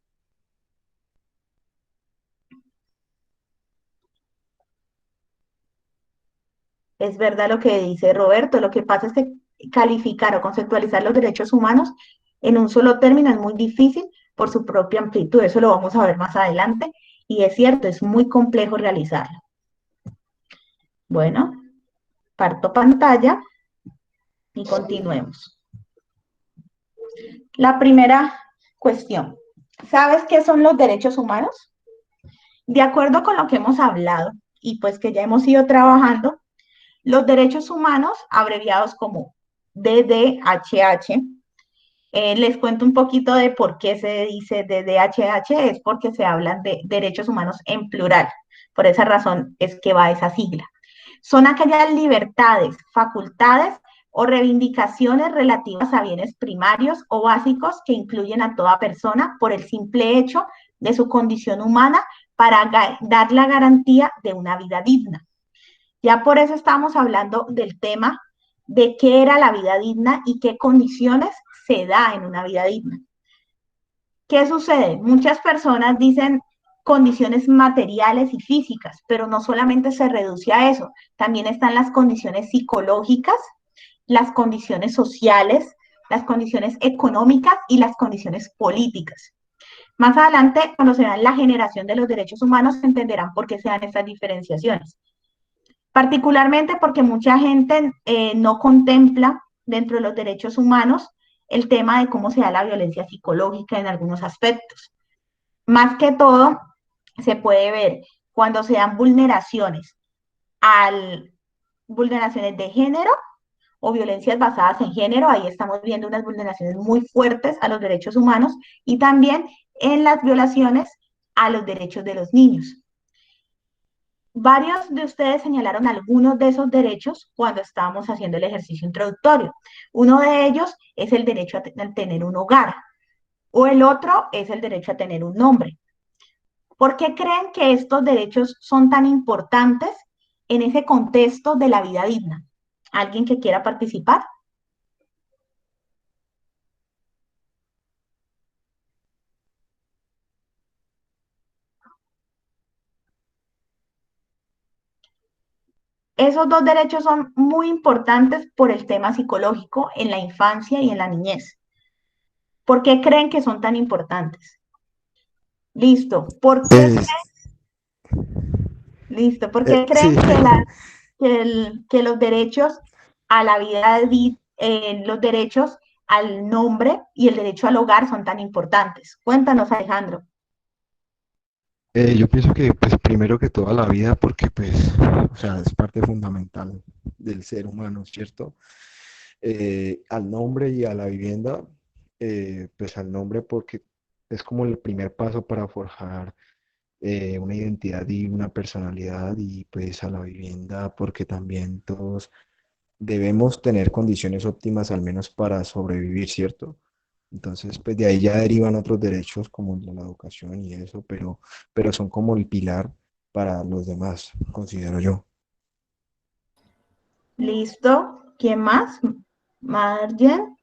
Es verdad lo que dice Roberto, lo que pasa es que calificar o conceptualizar los derechos humanos en un solo término es muy difícil por su propia amplitud, eso lo vamos a ver más adelante, y es cierto, es muy complejo realizarlo. Bueno, parto pantalla y continuemos. La primera cuestión, ¿sabes qué son los derechos humanos? De acuerdo con lo que hemos hablado y pues que ya hemos ido trabajando, los derechos humanos, abreviados como DDHH, les cuento un poquito de por qué se dice DDHH, es porque se hablan de derechos humanos en plural. Por esa razón es que va esa sigla. Son aquellas libertades, facultades o reivindicaciones relativas a bienes primarios o básicos que incluyen a toda persona por el simple hecho de su condición humana para dar la garantía de una vida digna. Ya por eso estamos hablando del tema de qué era la vida digna y qué condiciones se da en una vida digna. ¿Qué sucede? Muchas personas dicen condiciones materiales y físicas, pero no solamente se reduce a eso, también están las condiciones psicológicas, las condiciones sociales, las condiciones económicas y las condiciones políticas. Más adelante, cuando se vean la generación de los derechos humanos, se entenderán por qué se dan estas diferenciaciones. Particularmente porque mucha gente no contempla dentro de los derechos humanos el tema de cómo se da la violencia psicológica en algunos aspectos. Más que todo, se puede ver cuando se dan vulneraciones de género o violencias basadas en género, ahí estamos viendo unas vulneraciones muy fuertes a los derechos humanos y también en las violaciones a los derechos de los niños. Varios de ustedes señalaron algunos de esos derechos cuando estábamos haciendo el ejercicio introductorio. Uno de ellos es el derecho a tener un hogar, o el otro es el derecho a tener un nombre. ¿Por qué creen que estos derechos son tan importantes en ese contexto de la vida digna? ¿Alguien que quiera participar? Esos dos derechos son muy importantes por el tema psicológico en la infancia y en la niñez. ¿Por qué creen que son tan importantes? Listo. ¿Por qué Listo. ¿Por qué creen que los derechos a la vida, los derechos al nombre y el derecho al hogar son tan importantes? Cuéntanos, Alejandro. Yo pienso que, pues, primero que toda la vida, porque, pues, o sea, es parte fundamental del ser humano, ¿cierto? Al nombre y a la vivienda, pues al nombre porque es como el primer paso para forjar una identidad y una personalidad, y pues a la vivienda porque también todos debemos tener condiciones óptimas al menos para sobrevivir, ¿cierto? Entonces, pues de ahí ya derivan otros derechos como el de la educación y eso, pero son como el pilar para los demás, considero yo. Listo. ¿Quién más? Margen.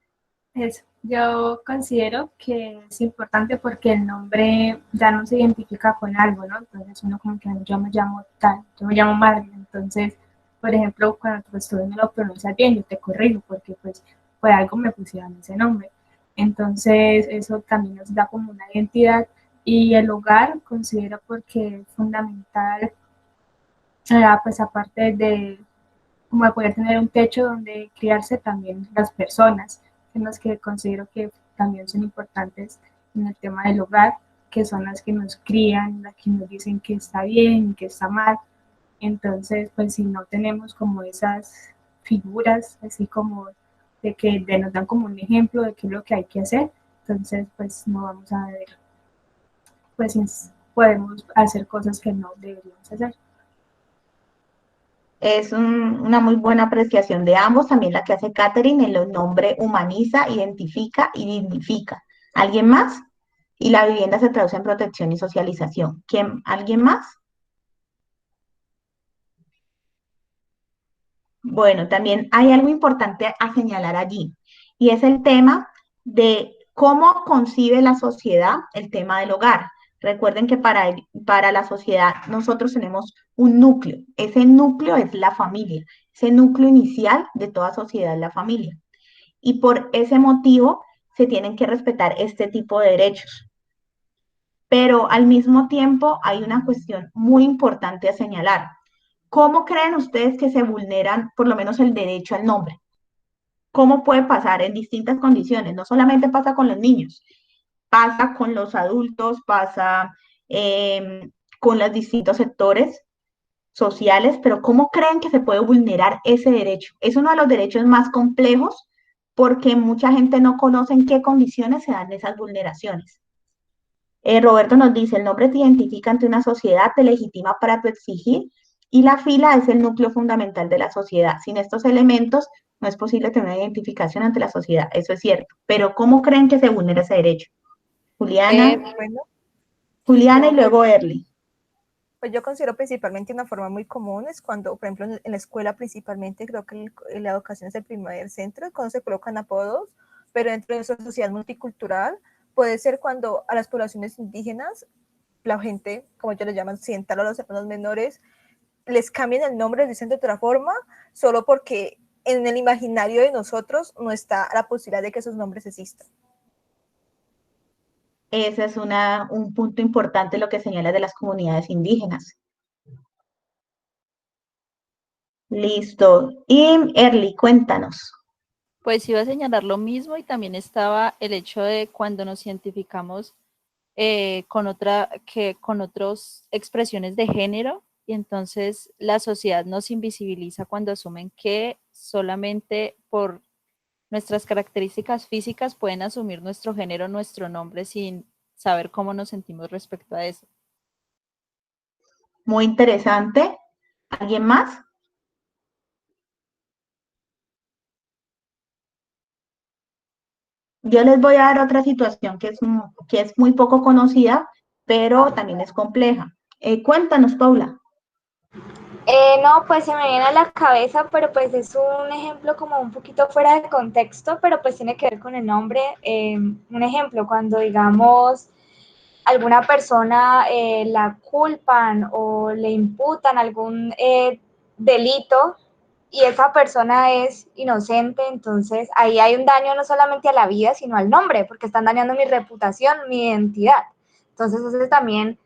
Eso. Yo considero que es importante porque el nombre ya no se identifica con algo, ¿no? Entonces uno como que yo me llamo tal, yo me llamo Marlene. Entonces, por ejemplo, cuando tú no lo pronuncias bien, yo te corrijo porque pues por algo me pusieron ese nombre. Entonces, eso también nos da como una identidad y el hogar considero porque es fundamental, pues aparte de como de poder tener un techo donde criarse también las personas, en las que considero que también son importantes en el tema del hogar, que son las que nos crían, las que nos dicen que está bien y que está mal. Entonces, pues si no tenemos como esas figuras, así como nos dan como un ejemplo de qué es lo que hay que hacer, entonces pues no vamos a ver, pues podemos hacer cosas que no deberíamos hacer. Es una muy buena apreciación de ambos, también la que hace Catherine, el nombre humaniza, identifica y dignifica. ¿Alguien más? Y la vivienda se traduce en protección y socialización. ¿Alguien más? Bueno, también hay algo importante a señalar allí, y es el tema de cómo concibe la sociedad el tema del hogar. Recuerden que para la sociedad nosotros tenemos un núcleo. Ese núcleo es la familia. Ese núcleo inicial de toda sociedad es la familia. Y por ese motivo se tienen que respetar este tipo de derechos. Pero al mismo tiempo hay una cuestión muy importante a señalar. ¿Cómo creen ustedes que se vulneran por lo menos el derecho al nombre? ¿Cómo puede pasar en distintas condiciones? No solamente pasa con los niños, pasa con los adultos, pasa con los distintos sectores sociales, pero ¿cómo creen que se puede vulnerar ese derecho? Es uno de los derechos más complejos porque mucha gente no conoce en qué condiciones se dan esas vulneraciones. Roberto nos dice, el nombre te identifica ante una sociedad, te legitima para tu exigir y la fila es el núcleo fundamental de la sociedad. Sin estos elementos no es posible tener una identificación ante la sociedad, eso es cierto. Pero ¿cómo creen que se vulnera ese derecho? Juliana, Bueno, Juliana y yo, luego Erly. pues yo considero principalmente una forma muy común es cuando, por ejemplo, en la escuela principalmente, creo que la educación es el primer centro, cuando se colocan apodos, pero dentro de esa sociedad multicultural puede ser cuando a las poblaciones indígenas, la gente, como ellos le llaman, occidental a los hermanos menores, les cambian el nombre, les dicen de otra forma, solo porque en el imaginario de nosotros no está la posibilidad de que esos nombres existan. Ese es un punto importante lo que señala de las comunidades indígenas. Listo. Y Erly, cuéntanos. Pues iba a señalar lo mismo y también estaba el hecho de cuando nos identificamos con otras expresiones de género y entonces la sociedad nos invisibiliza cuando asumen que solamente por nuestras características físicas pueden asumir nuestro género, nuestro nombre sin saber cómo nos sentimos respecto a eso. Muy interesante. ¿Alguien más? Yo les voy a dar otra situación que es muy poco conocida, pero también es compleja. Cuéntanos, Paula. No, pues se me viene a la cabeza, pero pues es un ejemplo como un poquito fuera de contexto, pero pues tiene que ver con el nombre. Un ejemplo, cuando digamos alguna persona la culpan o le imputan algún delito y esa persona es inocente, entonces ahí hay un daño no solamente a la vida, sino al nombre, porque están dañando mi reputación, mi identidad. Entonces ese también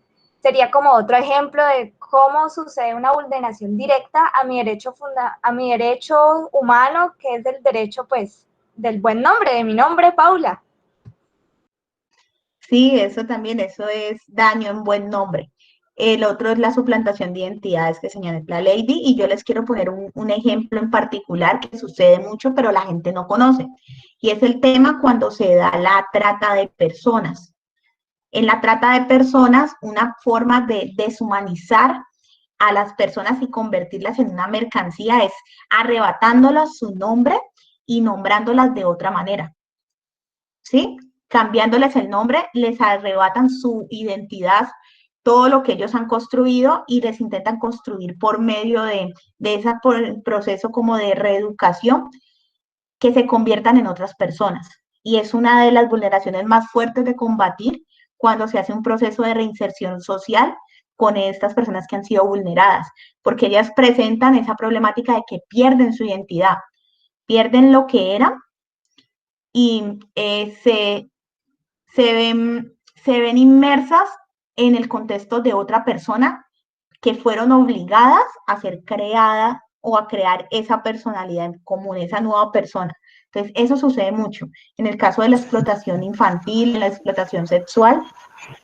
sería como otro ejemplo de cómo sucede una vulneración directa a mi derecho humano, que es el derecho, pues, del buen nombre, de mi nombre, Paula. Sí, eso es daño en buen nombre. El otro es la suplantación de identidades que señala la Lady, y yo les quiero poner un ejemplo en particular que sucede mucho, pero la gente no conoce, y es el tema cuando se da la trata de personas. En la trata de personas, una forma de deshumanizar a las personas y convertirlas en una mercancía es arrebatándolas su nombre y nombrándolas de otra manera, ¿sí? Cambiándoles el nombre, les arrebatan su identidad, todo lo que ellos han construido y les intentan construir por medio de por el proceso como de reeducación, que se conviertan en otras personas. Y es una de las vulneraciones más fuertes de combatir cuando se hace un proceso de reinserción social con estas personas que han sido vulneradas, porque ellas presentan esa problemática de que pierden su identidad, pierden lo que eran y se ven inmersas en el contexto de otra persona que fueron obligadas a ser creada o a crear esa personalidad en común, esa nueva persona. Entonces, eso sucede mucho en el caso de la explotación infantil, en la explotación sexual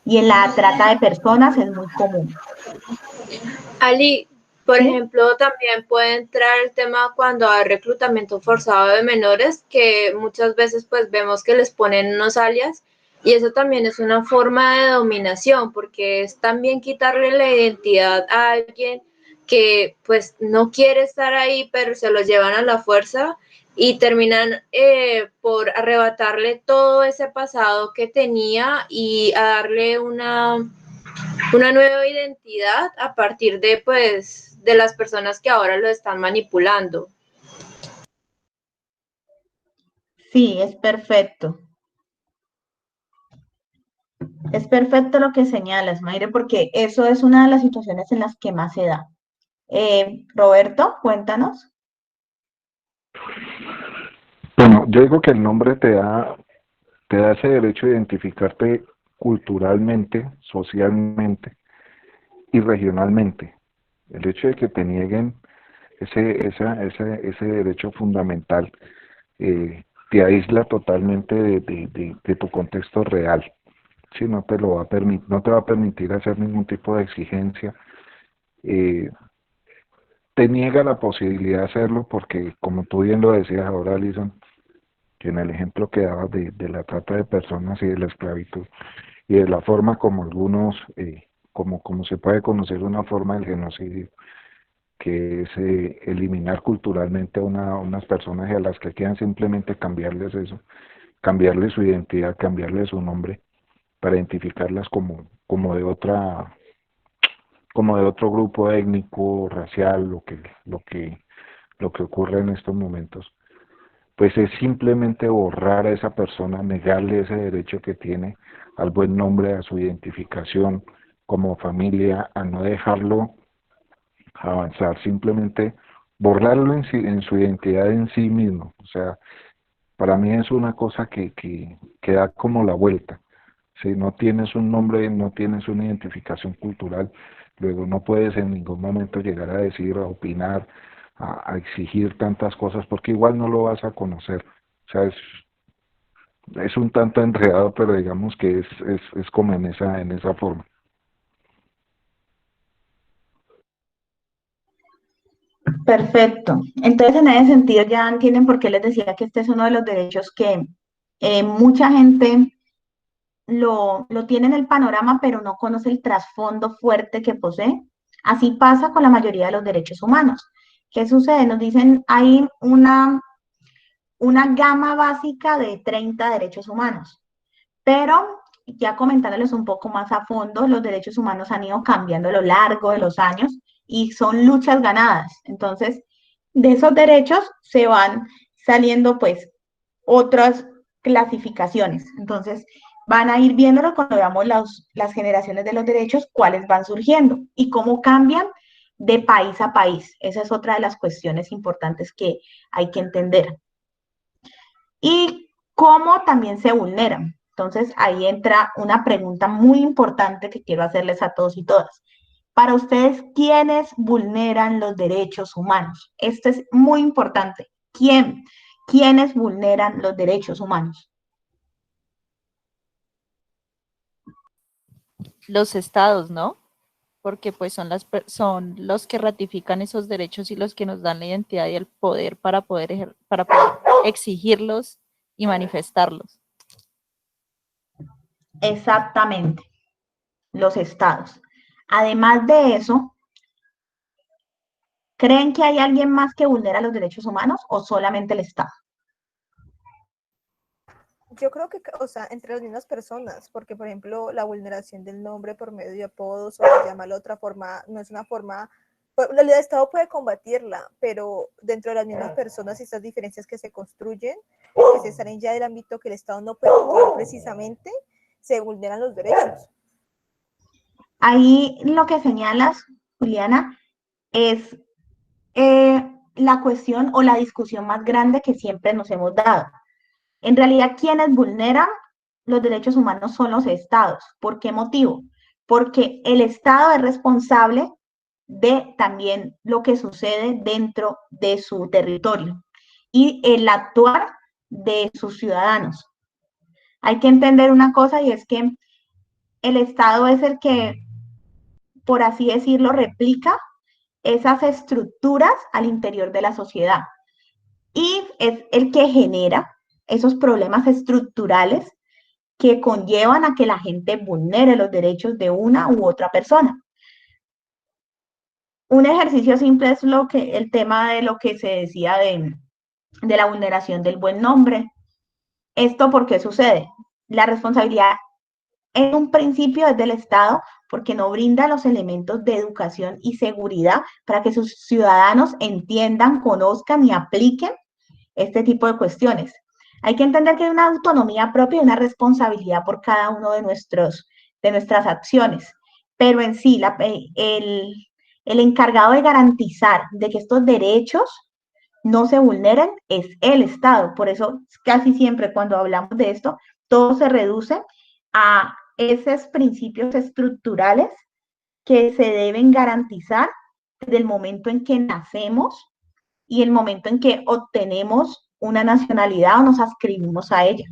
y en la trata de personas es muy común. Ali, por ¿Sí? ejemplo, también puede entrar el tema cuando hay reclutamiento forzado de menores, que muchas veces pues vemos que les ponen unos alias y eso también es una forma de dominación porque es también quitarle la identidad a alguien que pues no quiere estar ahí, pero se lo llevan a la fuerza y terminan por arrebatarle todo ese pasado que tenía y a darle una nueva identidad a partir de, pues, de las personas que ahora lo están manipulando. Sí, es perfecto. Es perfecto lo que señalas, Mayre, porque eso es una de las situaciones en las que más se da. Roberto, cuéntanos. Bueno, yo digo que el nombre te da ese derecho a identificarte culturalmente, socialmente y regionalmente. El hecho de que te nieguen ese derecho fundamental te aísla totalmente de tu contexto real. Sí, no te lo va a permitir, no te va a permitir hacer ningún tipo de exigencia. Eh, Te niega la posibilidad de hacerlo porque, como tú bien lo decías ahora, Alison, que en el ejemplo que dabas de la trata de personas y de la esclavitud, y de la forma como algunos, como se puede conocer una forma del genocidio, que es eliminar culturalmente a unas personas y a las que quieran simplemente cambiarles eso, cambiarles su identidad, cambiarles su nombre, para identificarlas como de otro grupo étnico, racial, lo que ocurre en estos momentos, pues es simplemente borrar a esa persona, negarle ese derecho que tiene al buen nombre, a su identificación como familia, a no dejarlo avanzar, simplemente borrarlo en su identidad en sí mismo. O sea, para mí es una cosa que da como la vuelta. Si no tienes un nombre, no tienes una identificación cultural, luego no puedes en ningún momento llegar a decir, a opinar, a exigir tantas cosas, porque igual no lo vas a conocer. O sea, es un tanto enredado, pero digamos que es como en esa forma. Perfecto. Entonces, en ese sentido, ya entienden por qué les decía que este es uno de los derechos que mucha gente lo tiene en el panorama, pero no conoce el trasfondo fuerte que posee. Así pasa con la mayoría de los derechos humanos. ¿Qué sucede? Nos dicen, hay una gama básica de 30 derechos humanos, pero ya comentándoles un poco más a fondo, los derechos humanos han ido cambiando a lo largo de los años y son luchas ganadas. Entonces, de esos derechos se van saliendo pues otras clasificaciones. Entonces, van a ir viéndolo cuando veamos las generaciones de los derechos, cuáles van surgiendo y cómo cambian de país a país. Esa es otra de las cuestiones importantes que hay que entender. Y cómo también se vulneran. Entonces, ahí entra una pregunta muy importante que quiero hacerles a todos y todas. Para ustedes, ¿quiénes vulneran los derechos humanos? Esto es muy importante. ¿Quién? ¿Quiénes vulneran los derechos humanos? Los estados, ¿no? Porque pues son los que ratifican esos derechos y los que nos dan la identidad y el poder para poder exigirlos y manifestarlos. Exactamente, los estados. Además de eso, ¿creen que hay alguien más que vulnera los derechos humanos o solamente el Estado? Yo creo que, o sea, entre las mismas personas, porque por ejemplo la vulneración del nombre por medio de apodos o llamarlo de otra forma, no es una forma, el Estado puede combatirla, pero dentro de las mismas personas y estas diferencias que se construyen, que se salen ya del ámbito que el Estado no puede controlar precisamente, se vulneran los derechos. Ahí lo que señalas, Juliana, es la cuestión o la discusión más grande que siempre nos hemos dado. En realidad, quienes vulneran los derechos humanos son los estados. ¿Por qué motivo? Porque el Estado es responsable de también lo que sucede dentro de su territorio y el actuar de sus ciudadanos. Hay que entender una cosa y es que el Estado es el que, por así decirlo, replica esas estructuras al interior de la sociedad y es el que genera esos problemas estructurales que conllevan a que la gente vulnere los derechos de una u otra persona. Un ejercicio simple es el tema de lo que se decía de la vulneración del buen nombre. ¿Esto por qué sucede? La responsabilidad en un principio es del Estado porque no brinda los elementos de educación y seguridad para que sus ciudadanos entiendan, conozcan y apliquen este tipo de cuestiones. Hay que entender que hay una autonomía propia y una responsabilidad por cada uno de nuestras acciones, pero en sí el encargado de garantizar de que estos derechos no se vulneren es el Estado. Por eso casi siempre cuando hablamos de esto, todo se reduce a esos principios estructurales que se deben garantizar desde el momento en que nacemos y el momento en que obtenemos una nacionalidad o nos adscribimos a ella.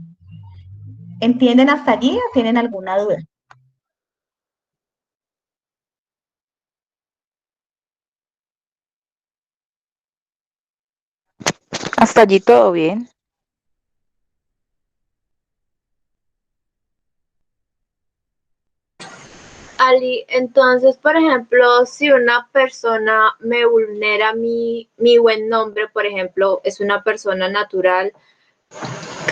¿Entienden hasta allí o tienen alguna duda? Hasta allí todo bien. Ali, entonces, por ejemplo, si una persona me vulnera mi buen nombre, por ejemplo, es una persona natural,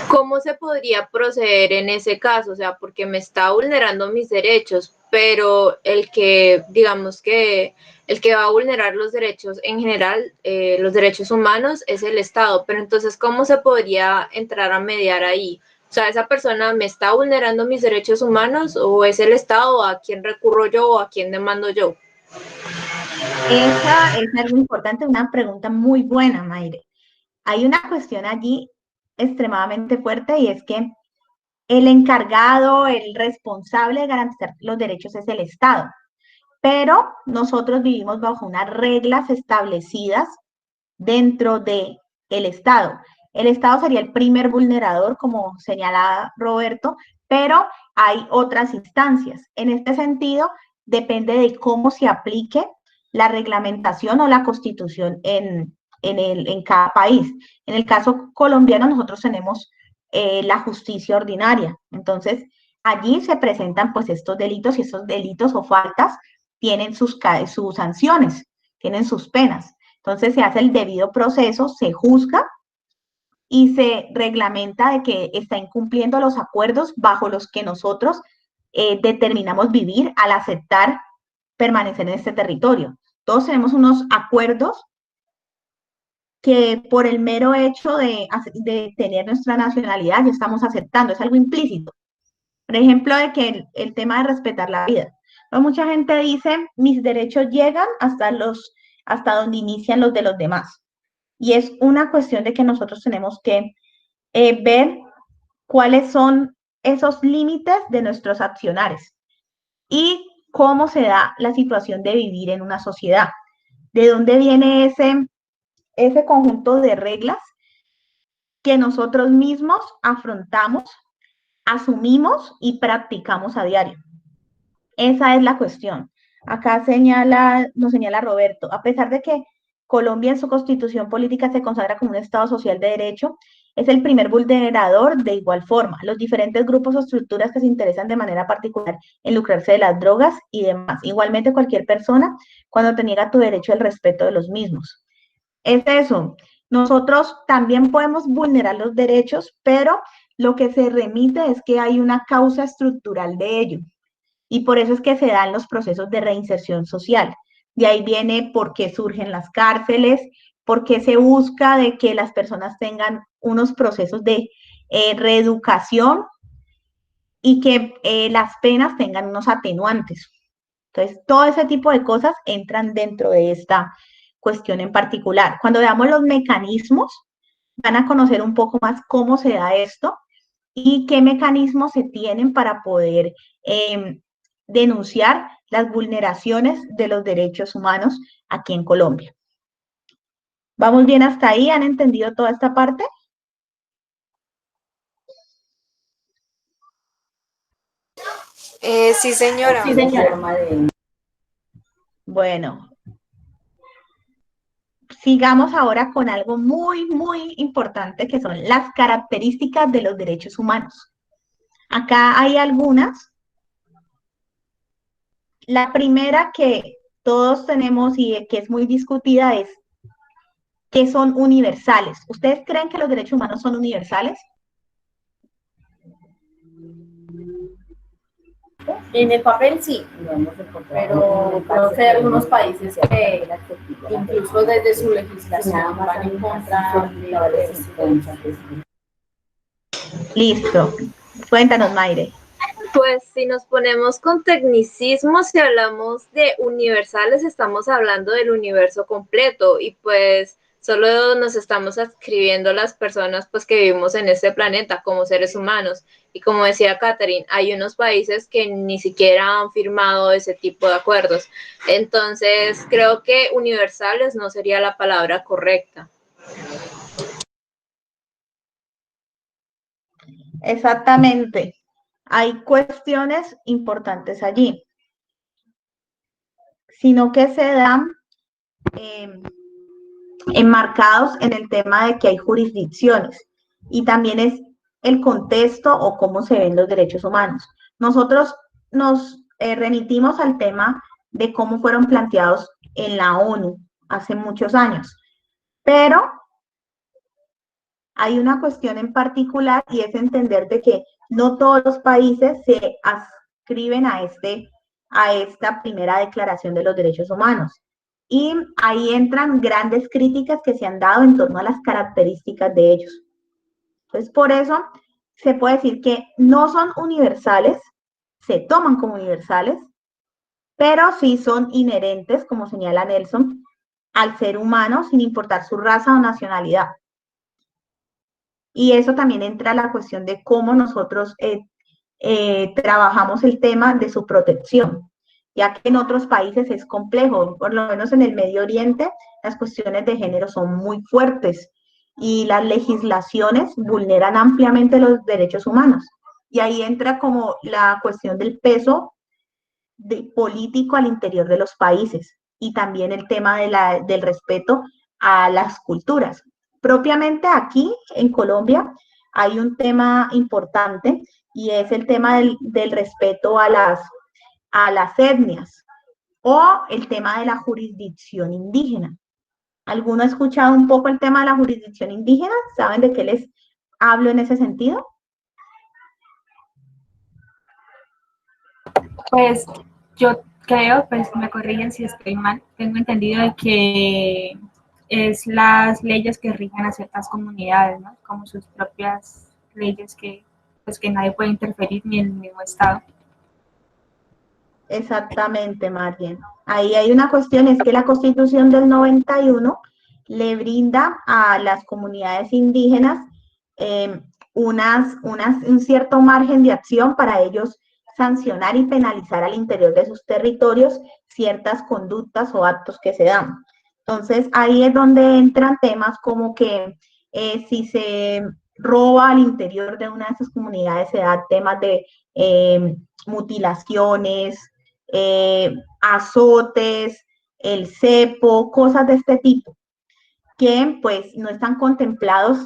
¿cómo se podría proceder en ese caso? O sea, porque me está vulnerando mis derechos, pero digamos que el que va a vulnerar los derechos en general, los derechos humanos, es el Estado. Pero entonces, ¿cómo se podría entrar a mediar ahí? O sea, ¿esa persona me está vulnerando mis derechos humanos o es el Estado a quién recurro yo o a quién demando yo? Esa es algo importante, una pregunta muy buena, Mayre. Hay una cuestión allí extremadamente fuerte y es que el encargado, el responsable de garantizar los derechos es el Estado, pero nosotros vivimos bajo unas reglas establecidas dentro de el Estado. El Estado sería el primer vulnerador, como señalaba Roberto, pero hay otras instancias. En este sentido, depende de cómo se aplique la reglamentación o la constitución en cada país. En el caso colombiano, nosotros tenemos la justicia ordinaria. Entonces, allí se presentan pues estos delitos y estos delitos o faltas tienen sus sanciones, tienen sus penas. Entonces se hace el debido proceso, se juzga y se reglamenta de que está incumpliendo los acuerdos bajo los que nosotros determinamos vivir al aceptar permanecer en este territorio. Todos tenemos unos acuerdos que por el mero hecho de tener nuestra nacionalidad ya estamos aceptando, es algo implícito. Por ejemplo, de que el tema de respetar la vida. ¿No? Mucha gente dice, mis derechos llegan hasta donde inician los de los demás. Y es una cuestión de que nosotros tenemos que ver cuáles son esos límites de nuestros accionares y cómo se da la situación de vivir en una sociedad. ¿De dónde viene ese conjunto de reglas que nosotros mismos afrontamos, asumimos y practicamos a diario? Esa es la cuestión. Acá nos señala Roberto, a pesar de que Colombia en su constitución política se consagra como un Estado social de derecho, es el primer vulnerador de igual forma. Los diferentes grupos o estructuras que se interesan de manera particular en lucrarse de las drogas y demás. Igualmente cualquier persona cuando te niega tu derecho al respeto de los mismos. Es eso. Nosotros también podemos vulnerar los derechos, pero lo que se remite es que hay una causa estructural de ello. Y por eso es que se dan los procesos de reinserción social. De ahí viene por qué surgen las cárceles, por qué se busca de que las personas tengan unos procesos de reeducación y que las penas tengan unos atenuantes. Entonces, todo ese tipo de cosas entran dentro de esta cuestión en particular. Cuando veamos los mecanismos, van a conocer un poco más cómo se da esto y qué mecanismos se tienen para poder denunciar las vulneraciones de los derechos humanos aquí en Colombia. ¿Vamos bien hasta ahí? ¿Han entendido toda esta parte? Sí, señora. Sí, señora. Bueno, sigamos ahora con algo muy, muy importante que son las características de los derechos humanos. Acá hay algunas. La primera que todos tenemos y que es muy discutida es que son universales. ¿Ustedes creen que los derechos humanos son universales? En el papel sí, pero creo que hay algunos países que incluso desde su legislación van en contra de eso. Listo. Cuéntanos, Mayre. Pues si nos ponemos con tecnicismos, si hablamos de universales, estamos hablando del universo completo y pues solo nos estamos adscribiendo las personas pues que vivimos en este planeta como seres humanos. Y como decía Catherine, hay unos países que ni siquiera han firmado ese tipo de acuerdos. Entonces creo que universales no sería la palabra correcta. Exactamente. Hay cuestiones importantes allí, sino que se dan enmarcados en el tema de que hay jurisdicciones y también es el contexto o cómo se ven los derechos humanos. Nosotros nos remitimos al tema de cómo fueron planteados en la ONU hace muchos años, pero hay una cuestión en particular y es entender de que no todos los países se adscriben a esta primera declaración de los derechos humanos. Y ahí entran grandes críticas que se han dado en torno a las características de ellos. Entonces, por eso se puede decir que no son universales, se toman como universales, pero sí son inherentes, como señala Nelson, al ser humano sin importar su raza o nacionalidad. Y eso también entra a la cuestión de cómo nosotros trabajamos el tema de su protección, ya que en otros países es complejo, por lo menos en el Medio Oriente, las cuestiones de género son muy fuertes y las legislaciones vulneran ampliamente los derechos humanos. Y ahí entra como la cuestión del peso político al interior de los países y también el tema del respeto a las culturas. Propiamente aquí en Colombia hay un tema importante y es el tema del respeto a las etnias o el tema de la jurisdicción indígena. ¿Alguno ha escuchado un poco el tema de la jurisdicción indígena? ¿Saben de qué les hablo en ese sentido? Pues yo creo, pues me corrigen si estoy mal, tengo entendido de que es las leyes que rigen a ciertas comunidades, ¿no? Como sus propias leyes que, pues que nadie puede interferir ni el mismo Estado. Exactamente, Margen. Ahí hay una cuestión, es que la Constitución del 91 le brinda a las comunidades indígenas un cierto margen de acción para ellos sancionar y penalizar al interior de sus territorios ciertas conductas o actos que se dan. Entonces, ahí es donde entran temas como que si se roba al interior de una de esas comunidades, se da temas de mutilaciones, azotes, el cepo, cosas de este tipo, que pues no están contemplados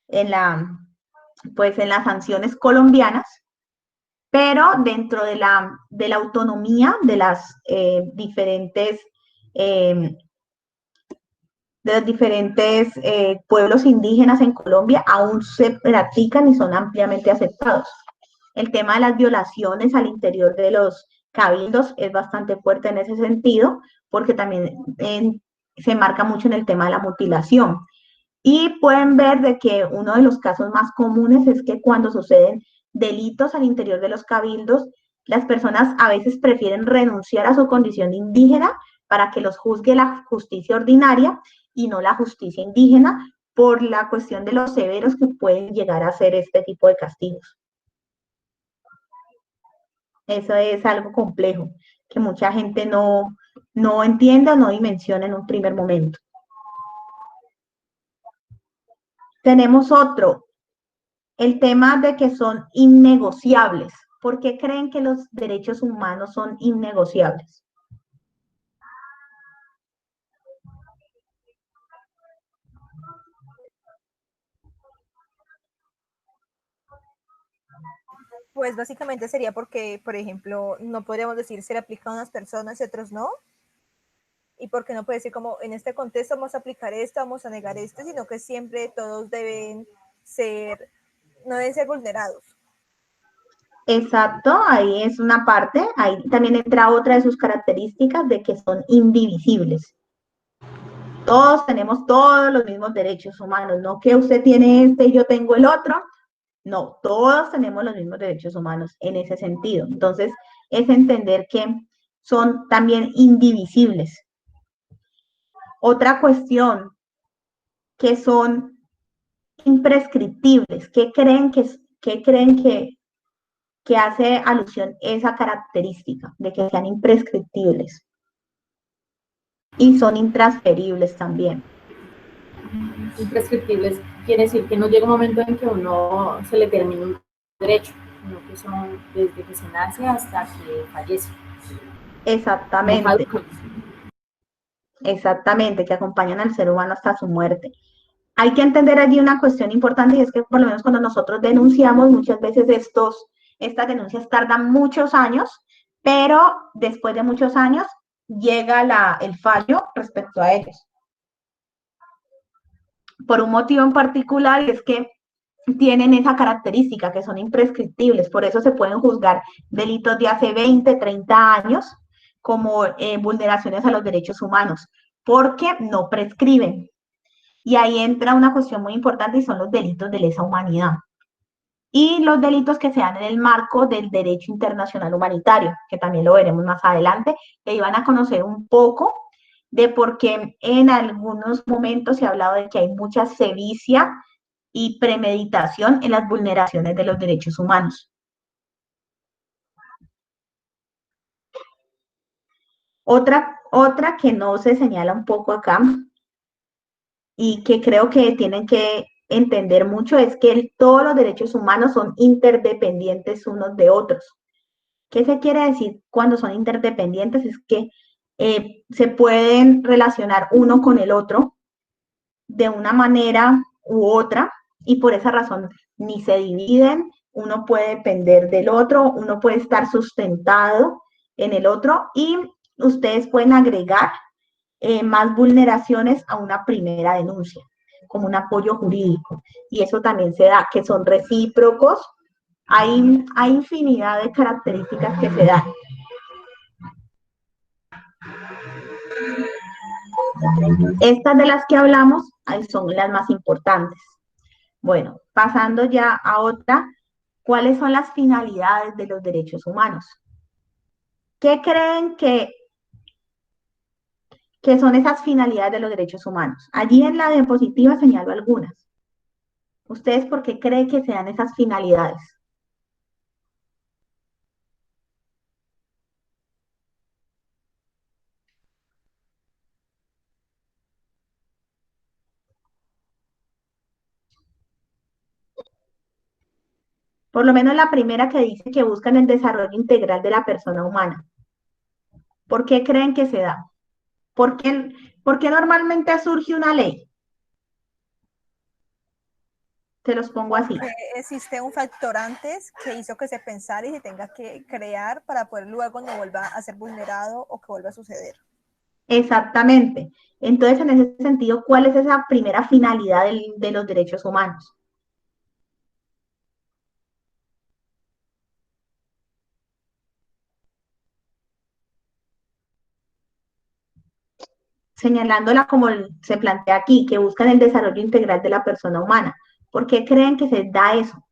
en las sanciones colombianas, pero dentro de la autonomía de los diferentes pueblos indígenas en Colombia aún se practican y son ampliamente aceptados. El tema de las violaciones al interior de los cabildos es bastante fuerte en ese sentido, porque también se marca mucho en el tema de la mutilación. Y pueden ver de que uno de los casos más comunes es que cuando suceden delitos al interior de los cabildos, las personas a veces prefieren renunciar a su condición de indígena para que los juzgue la justicia ordinaria y no la justicia indígena por la cuestión de los severos que pueden llegar a ser este tipo de castigos. Eso es algo complejo que mucha gente no entiende o no dimensiona en un primer momento. Tenemos otro, el tema de que son innegociables. ¿Por qué creen que los derechos humanos son innegociables? Pues básicamente sería porque, por ejemplo, no podríamos decir se le aplica a unas personas y a otros no. y porque no puede decir como en este contexto vamos a aplicar esto, vamos a negar esto, sino que siempre todos deben ser, no deben ser vulnerados. Exacto, ahí es una parte, ahí también entra otra de sus características de que son indivisibles. Todos tenemos todos los mismos derechos humanos, no que usted tiene este y yo tengo el otro, no, todos tenemos los mismos derechos humanos en ese sentido. Entonces, es entender que son también indivisibles. Otra cuestión, que son imprescriptibles. ¿Qué creen que hace alusión esa característica de que sean imprescriptibles? Y son intransferibles también. Imprescriptibles quiere decir que no llega un momento en que uno se le termine un derecho, sino que son desde que se nace hasta que fallece. Exactamente. Exactamente, que acompañan al ser humano hasta su muerte. Hay que entender allí una cuestión importante, y es que por lo menos cuando nosotros denunciamos, muchas veces estas denuncias tardan muchos años, pero después de muchos años llega el fallo respecto a ellos. Por un motivo en particular, y es que tienen esa característica, que son imprescriptibles, por eso se pueden juzgar delitos de hace 20, 30 años como vulneraciones a los derechos humanos, porque no prescriben. Y ahí entra una cuestión muy importante, y son los delitos de lesa humanidad. Y los delitos que se dan en el marco del derecho internacional humanitario, que también lo veremos más adelante, que iban a conocer un poco de por qué en algunos momentos se ha hablado de que hay mucha sevicia y premeditación en las vulneraciones de los derechos humanos. Otra que no se señala un poco acá, y que creo que tienen que entender mucho, es que todos los derechos humanos son interdependientes unos de otros. ¿Qué se quiere decir cuando son interdependientes? Es que se pueden relacionar uno con el otro de una manera u otra, y por esa razón ni se dividen, uno puede depender del otro, uno puede estar sustentado en el otro, y ustedes pueden agregar más vulneraciones a una primera denuncia, como un apoyo jurídico. Y eso también se da, que son recíprocos. Hay infinidad de características que se dan. Estas de las que hablamos son las más importantes. Bueno, pasando ya a otra, ¿cuáles son las finalidades de los derechos humanos? ¿Qué creen que son esas finalidades de los derechos humanos? Allí en la diapositiva señalo algunas. ¿Ustedes por qué creen que sean esas finalidades? Por lo menos la primera, que dice que buscan el desarrollo integral de la persona humana. ¿Por qué creen que se da? ¿Por qué normalmente surge una ley? Se los pongo así. Porque existe un factor antes que hizo que se pensara y se tenga que crear para poder luego no vuelva a ser vulnerado o que vuelva a suceder. Exactamente. Entonces, en ese sentido, ¿cuál es esa primera finalidad de los derechos humanos? Señalándola como se plantea aquí, que buscan el desarrollo integral de la persona humana. ¿Por qué creen que se da eso?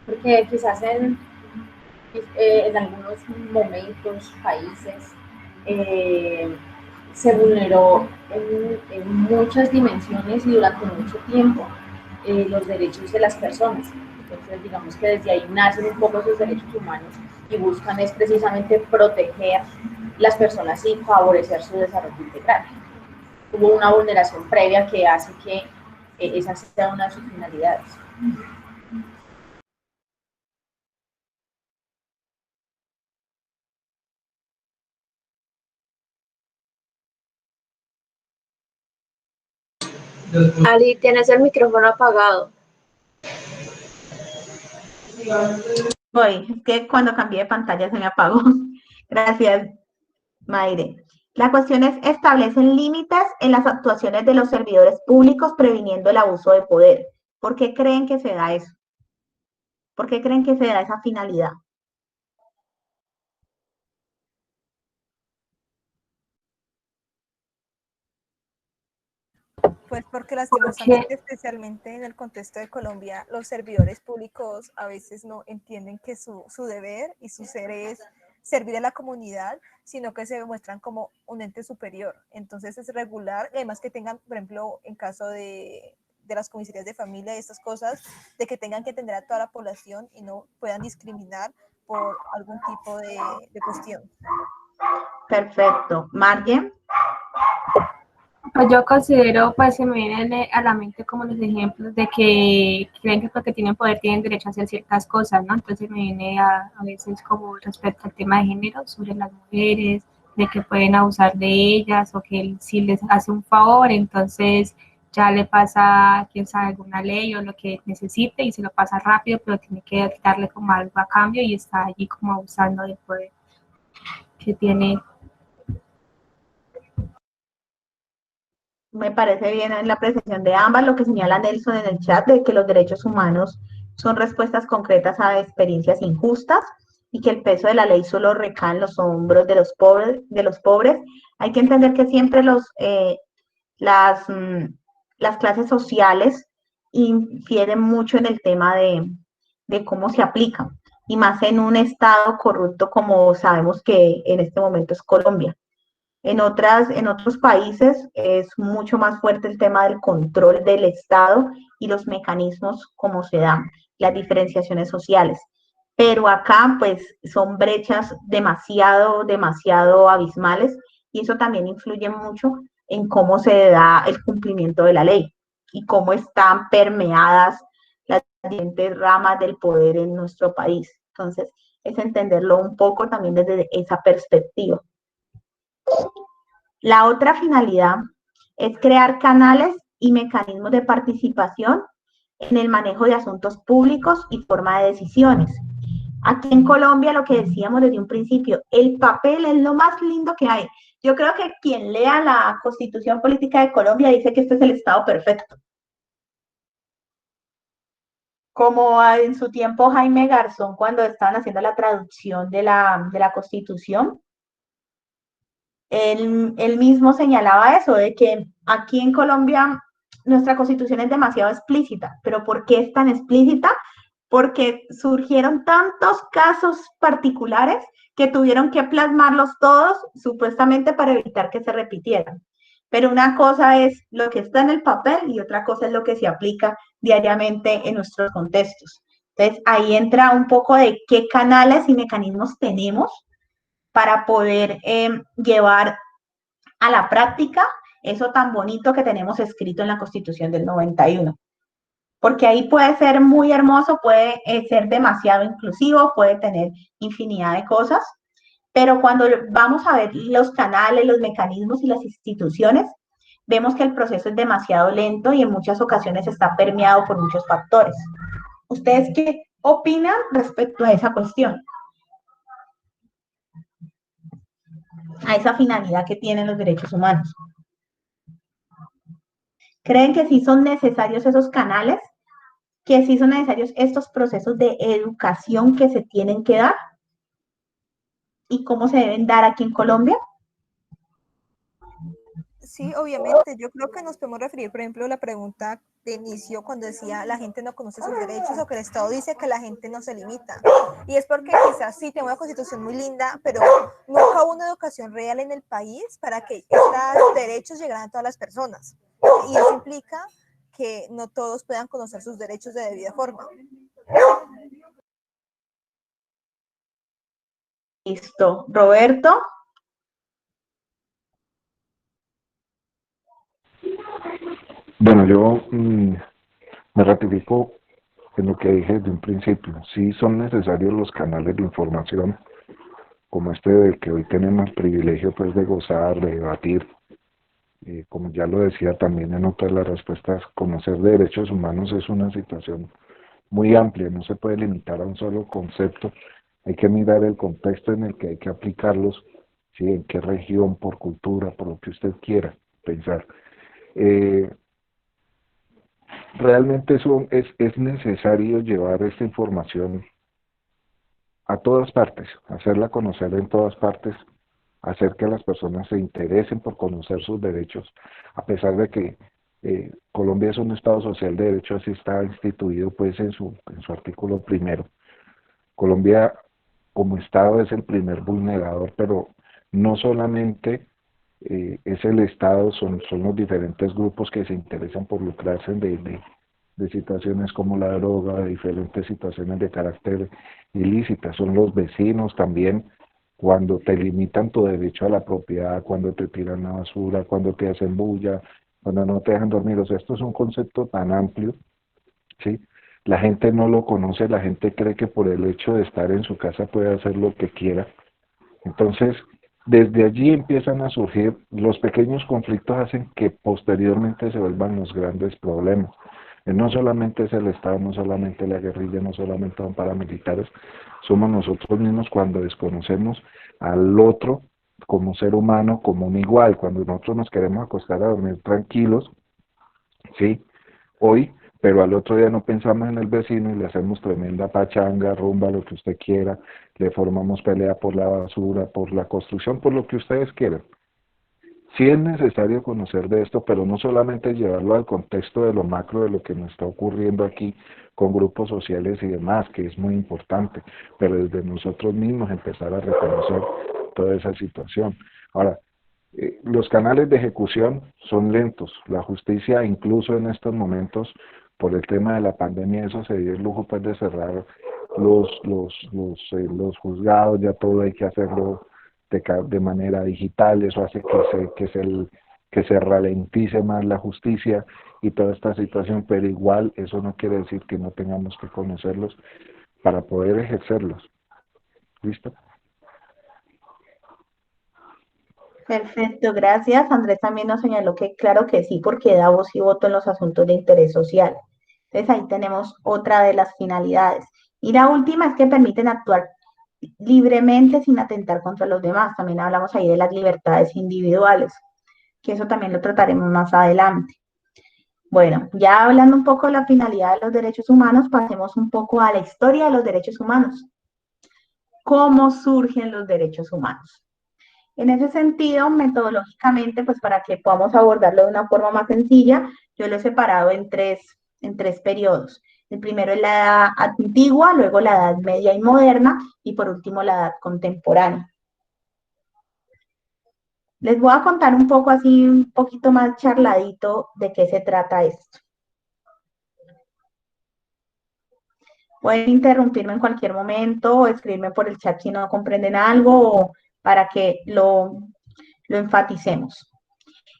Porque quizás en algunos momentos, países, se vulneró en muchas dimensiones y durante mucho tiempo los derechos de las personas. Entonces, digamos que desde ahí nacen un poco esos derechos humanos, y buscan es precisamente proteger las personas y favorecer su desarrollo integral. Hubo una vulneración previa que hace que esa sea una de sus finalidades. Ali, tienes el micrófono apagado. Voy, es que cuando cambié de pantalla se me apagó. Gracias. Maire. La cuestión es, establecen límites en las actuaciones de los servidores públicos previniendo el abuso de poder. ¿Por qué creen que se da eso? ¿Por qué creen que se da esa finalidad? Pues porque Porque lastimosamente, especialmente en el contexto de Colombia, los servidores públicos a veces no entienden que su deber y su ser es servir a la comunidad, sino que se muestran como un ente superior. Entonces es regular, y además que tengan, por ejemplo, en caso de las comisarías de familia y estas cosas, de que tengan que atender a toda la población y no puedan discriminar por algún tipo de cuestión. Perfecto. Margen. pues yo considero, pues se me vienen a la mente como los ejemplos de que creen que porque tienen poder tienen derecho a hacer ciertas cosas, ¿no? Entonces me viene a veces como respecto al tema de género sobre las mujeres, de que pueden abusar de ellas o que él, si les hace un favor, entonces ya le pasa, quién sabe, alguna ley o lo que necesite y se lo pasa rápido, pero tiene que darle como algo a cambio y está allí como abusando del poder que tiene. Me parece bien en la apreciación de ambas lo que señala Nelson en el chat de que los derechos humanos son respuestas concretas a experiencias injustas y que el peso de la ley solo recae en los hombros de los pobres. Hay que entender que siempre las, las clases sociales infieren mucho en el tema de cómo se aplican, y más en un estado corrupto como sabemos que en este momento es Colombia. En otros países es mucho más fuerte el tema del control del Estado y los mecanismos como se dan, las diferenciaciones sociales. Pero acá, pues, son brechas demasiado abismales y eso también influye mucho en cómo se da el cumplimiento de la ley y cómo están permeadas las diferentes ramas del poder en nuestro país. Entonces, es entenderlo un poco también desde esa perspectiva. La otra finalidad es crear canales y mecanismos de participación en el manejo de asuntos públicos y toma de decisiones. Aquí en Colombia, lo que decíamos desde un principio, el papel es lo más lindo que hay. Yo creo que quien lea la Constitución Política de Colombia dice que este es el Estado perfecto. Como en su tiempo Jaime Garzón, cuando estaban haciendo la traducción de la Constitución, él mismo señalaba eso, de que aquí en Colombia nuestra Constitución es demasiado explícita. ¿Pero por qué es tan explícita? Porque surgieron tantos casos particulares que tuvieron que plasmarlos todos supuestamente para evitar que se repitieran. Pero una cosa es lo que está en el papel y otra cosa es lo que se aplica diariamente en nuestros contextos. Entonces, ahí entra un poco de qué canales y mecanismos tenemos para poder llevar a la práctica eso tan bonito que tenemos escrito en la Constitución del 91. Porque ahí puede ser muy hermoso, puede ser demasiado inclusivo, puede tener infinidad de cosas, pero cuando vamos a ver los canales, los mecanismos y las instituciones, vemos que el proceso es demasiado lento y en muchas ocasiones está permeado por muchos factores. ¿Ustedes qué opinan respecto a esa cuestión? A esa finalidad que tienen los derechos humanos. ¿Creen que sí son necesarios esos canales? ¿Que sí son necesarios estos procesos de educación que se tienen que dar? ¿Y cómo se deben dar aquí en Colombia? Sí, obviamente. Yo creo que nos podemos referir, por ejemplo, a la pregunta de inicio cuando decía la gente no conoce sus derechos o que el Estado dice que la gente no se limita. Y es porque quizás sí tengo una constitución muy linda, pero nunca hubo una educación real en el país para que estos derechos llegaran a todas las personas. Y eso implica que no todos puedan conocer sus derechos de debida forma. Listo. Roberto. Bueno, yo me ratifico en lo que dije desde un principio. Sí son necesarios los canales de información, como este del que hoy tenemos el privilegio pues de gozar, de debatir. Como ya lo decía también en otra de las respuestas, conocer derechos humanos es una situación muy amplia, no se puede limitar a un solo concepto, hay que mirar el contexto en el que hay que aplicarlos ¿sí? En qué región, por cultura, por lo que usted quiera pensar. Realmente es necesario llevar esta información a todas partes, hacerla conocer en todas partes, hacer que las personas se interesen por conocer sus derechos, a pesar de que Colombia es un Estado social de derecho, así está instituido pues en su artículo primero. Colombia como Estado es el primer vulnerador, pero no solamente es el Estado, son los diferentes grupos que se interesan por lucrarse de situaciones como la droga, de diferentes situaciones de carácter ilícita, son los vecinos también, cuando te limitan tu derecho a la propiedad, cuando te tiran la basura, cuando te hacen bulla, cuando no te dejan dormir. O sea, esto es un concepto tan amplio, ¿sí? La gente no lo conoce, la gente cree que por el hecho de estar en su casa puede hacer lo que quiera. Entonces, desde allí empiezan a surgir, los pequeños conflictos hacen que posteriormente se vuelvan los grandes problemas. No solamente es el Estado, no solamente la guerrilla, no solamente son paramilitares, somos nosotros mismos cuando desconocemos al otro como ser humano, como un igual, cuando nosotros nos queremos acostar a dormir tranquilos, ¿sí? Hoy, pero al otro día no pensamos en el vecino y le hacemos tremenda pachanga, rumba, lo que usted quiera, le formamos pelea por la basura, por la construcción, por lo que ustedes quieran. Sí es necesario conocer de esto, pero no solamente llevarlo al contexto de lo macro, de lo que nos está ocurriendo aquí con grupos sociales y demás, que es muy importante, pero desde nosotros mismos empezar a reconocer toda esa situación. Ahora, los canales de ejecución son lentos. La justicia, incluso en estos momentos, por el tema de la pandemia, eso se dio el lujo pues de cerrar los juzgados, ya todo hay que hacerlo de manera digital, eso hace que se ralentice más la justicia y toda esta situación, pero igual eso no quiere decir que no tengamos que conocerlos para poder ejercerlos. ¿Listo? Perfecto, gracias. Andrés también nos señaló que claro que sí, porque da voz y voto en los asuntos de interés social. Entonces ahí tenemos otra de las finalidades. Y la última es que permiten actuar libremente sin atentar contra los demás. También hablamos ahí de las libertades individuales, que eso también lo trataremos más adelante. Bueno, ya hablando un poco de la finalidad de los derechos humanos, pasemos un poco a la historia de los derechos humanos. ¿Cómo surgen los derechos humanos? En ese sentido, metodológicamente, pues para que podamos abordarlo de una forma más sencilla, yo lo he separado en tres periodos. El primero es la edad antigua, luego la edad media y moderna, y por último la edad contemporánea. Les voy a contar un poco así, un poquito más charladito de qué se trata esto. Pueden interrumpirme en cualquier momento o escribirme por el chat si no comprenden algo o para que lo enfaticemos.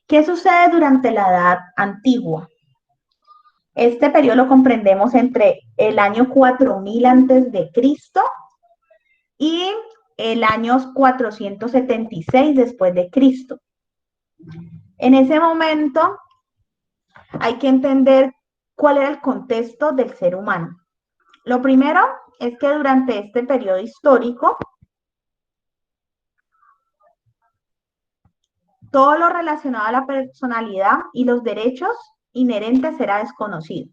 ¿Qué sucede durante la edad antigua? Este periodo lo comprendemos entre el año 4000 antes de Cristo y el año 476 después de Cristo. En ese momento hay que entender cuál era el contexto del ser humano. Lo primero es que durante este periodo histórico, todo lo relacionado a la personalidad y los derechos inherentes era desconocido.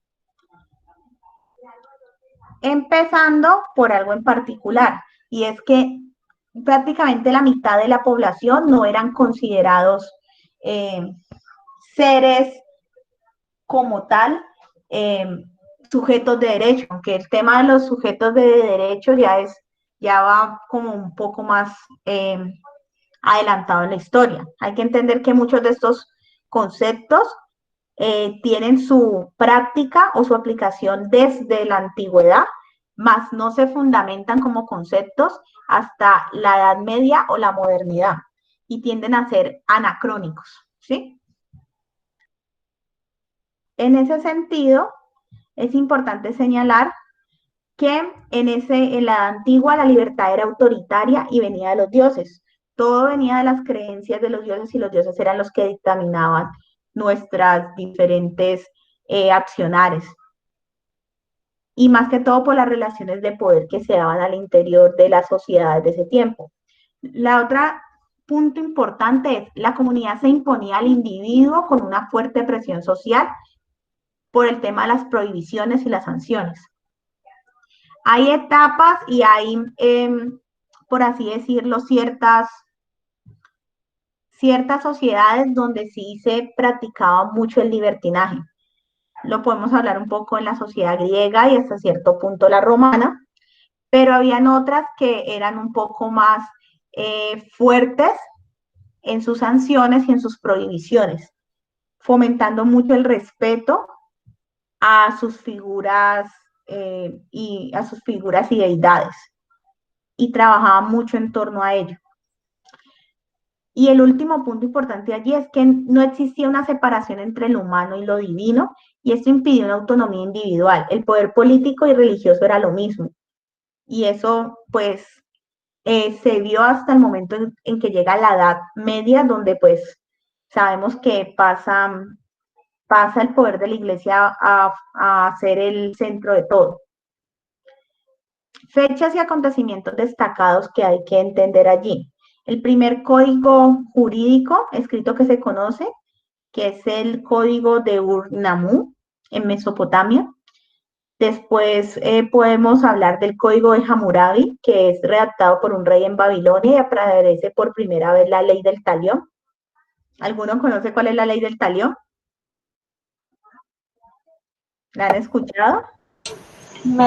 Empezando por algo en particular, y es que prácticamente la mitad de la población no eran considerados seres como tal sujetos de derecho, aunque el tema de los sujetos de derecho ya va como un poco más adelantado en la historia. Hay que entender que muchos de estos conceptos tienen su práctica o su aplicación desde la antigüedad, mas no se fundamentan como conceptos hasta la Edad Media o la modernidad y tienden a ser anacrónicos, ¿sí? En ese sentido, es importante señalar que en la antigua la libertad era autoritaria y venía de los dioses. Todo venía de las creencias de los dioses y los dioses eran los que dictaminaban nuestras diferentes accionares. Y más que todo por las relaciones de poder que se daban al interior de las sociedades de ese tiempo. La otra punto importante es, la comunidad se imponía al individuo con una fuerte presión social por el tema de las prohibiciones y las sanciones. Hay etapas y hay, por así decirlo, ciertas sociedades donde sí se practicaba mucho el libertinaje. Lo podemos hablar un poco en la sociedad griega y hasta cierto punto la romana, pero habían otras que eran un poco más fuertes en sus sanciones y en sus prohibiciones, fomentando mucho el respeto a sus figuras y deidades, y trabajaban mucho en torno a ello. Y el último punto importante allí es que no existía una separación entre lo humano y lo divino, y esto impidió una autonomía individual. El poder político y religioso era lo mismo. Y eso, pues, se vio hasta el momento en que llega la Edad Media, donde, pues, sabemos que pasa el poder de la Iglesia a ser el centro de todo. Fechas y acontecimientos destacados que hay que entender allí. El primer código jurídico escrito que se conoce, que es el código de Ur-Nammu en Mesopotamia. Después podemos hablar del código de Hammurabi, que es redactado por un rey en Babilonia y aparece por primera vez la ley del talión. ¿Alguno conoce cuál es la ley del talión? ¿La han escuchado?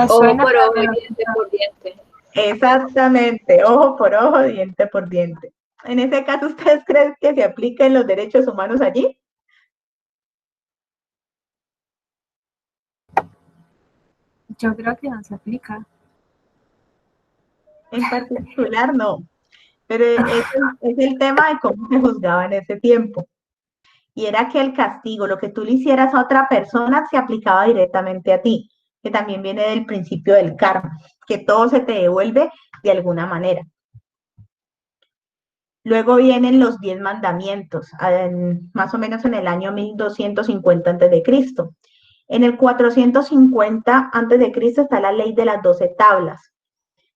Ojo por ojo, diente por diente. Exactamente, ojo por ojo, diente por diente. En ese caso, ¿ustedes creen que se apliquen los derechos humanos allí? Yo creo que no se aplica. En particular, no. Pero es el tema de cómo se juzgaba en ese tiempo. Y era que el castigo, lo que tú le hicieras a otra persona, se aplicaba directamente a ti, que también viene del principio del karma, que todo se te devuelve de alguna manera. Luego vienen los 10 mandamientos, más o menos en el año 1250 a.C. En el 450 a.C. está la ley de las 12 tablas.